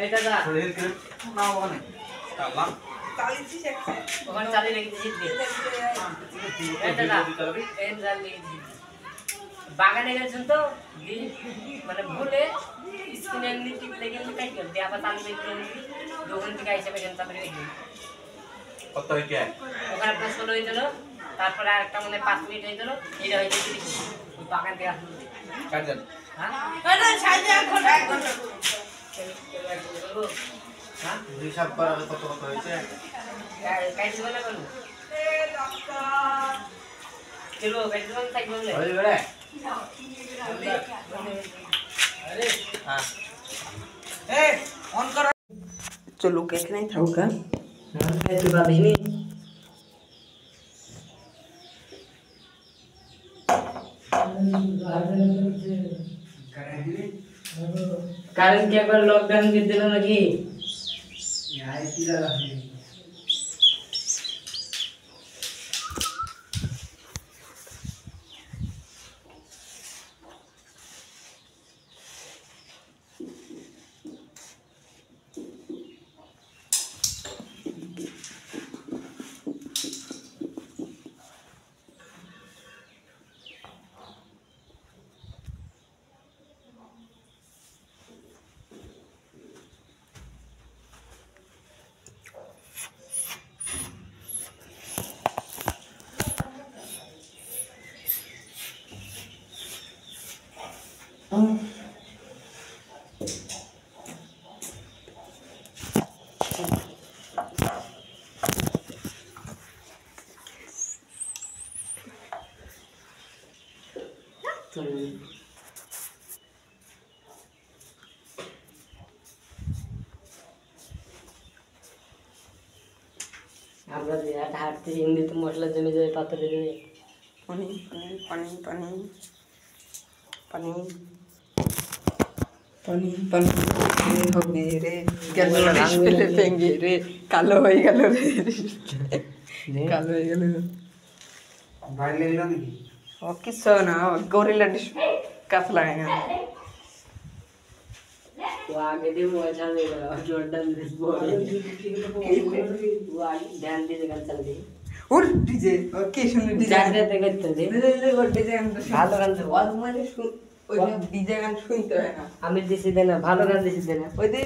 Speaker 2: এই দাদা
Speaker 4: শরীর কে না ওখানে চালা
Speaker 2: ওখানে চালিয়ে রেখে দিচ্ছি এই দাদা এই চালিয়ে বাগানে গেছেন তো মানে ভুলে স্ক্রিনে এমনি টিপ লেগে কাজ করতে আবার চালিয়ে রেখে দোকান থেকে আইসা পেছন চালিয়ে রেখে
Speaker 4: কত হইতে
Speaker 2: ওখানে আপনার 16 হয়ে গেল তারপরে আরেকটা মানে 5 মিনিট হয়ে গেল এটা হয়ে গেল 30 বাগান থেকে আসলো
Speaker 4: কাট দেন
Speaker 2: হ্যাঁ হ্যাঁ
Speaker 4: হিসাব করা কত কত হয়েছে
Speaker 2: কাজ দিবেন না করবো চলো কাজ দিবেন থাকবে বলে
Speaker 4: হয়ে গেলে হ্যাঁ এই অন কর
Speaker 3: चलो कैसे नहीं था होगा
Speaker 2: तू बात ही नहीं कारण क्या कर लॉकडाउन के दिनों लगी আমরা বিরাট হাঁটতে হিন্দিতে মশলা জমে যায় পাথরে জমে
Speaker 3: पानी पानी पानी पानी पानी पानी पानी हो गए रे गलो डिस्प्ले पेंगे रे कालो हो गलो रे कालो हो गलो
Speaker 4: ভাই লেলো নাকি
Speaker 3: और किसो ना गोरिल्ला डिस्प्ले कस लगाएगा
Speaker 2: वो आगे दे वो अच्छा देगा जॉर्डन दिस बॉल वो आगे ध्यान दे देगा चल दे
Speaker 3: और डीजे और के सुन डीजे
Speaker 2: जागते करते दे
Speaker 3: और डीजे गान तो
Speaker 2: ভালো গান দেবো
Speaker 3: और माने सुन और डीजे गान सुनते है ना
Speaker 2: আমি দিছি দেনা ভালো গান দিছি দেনা
Speaker 3: ওই দে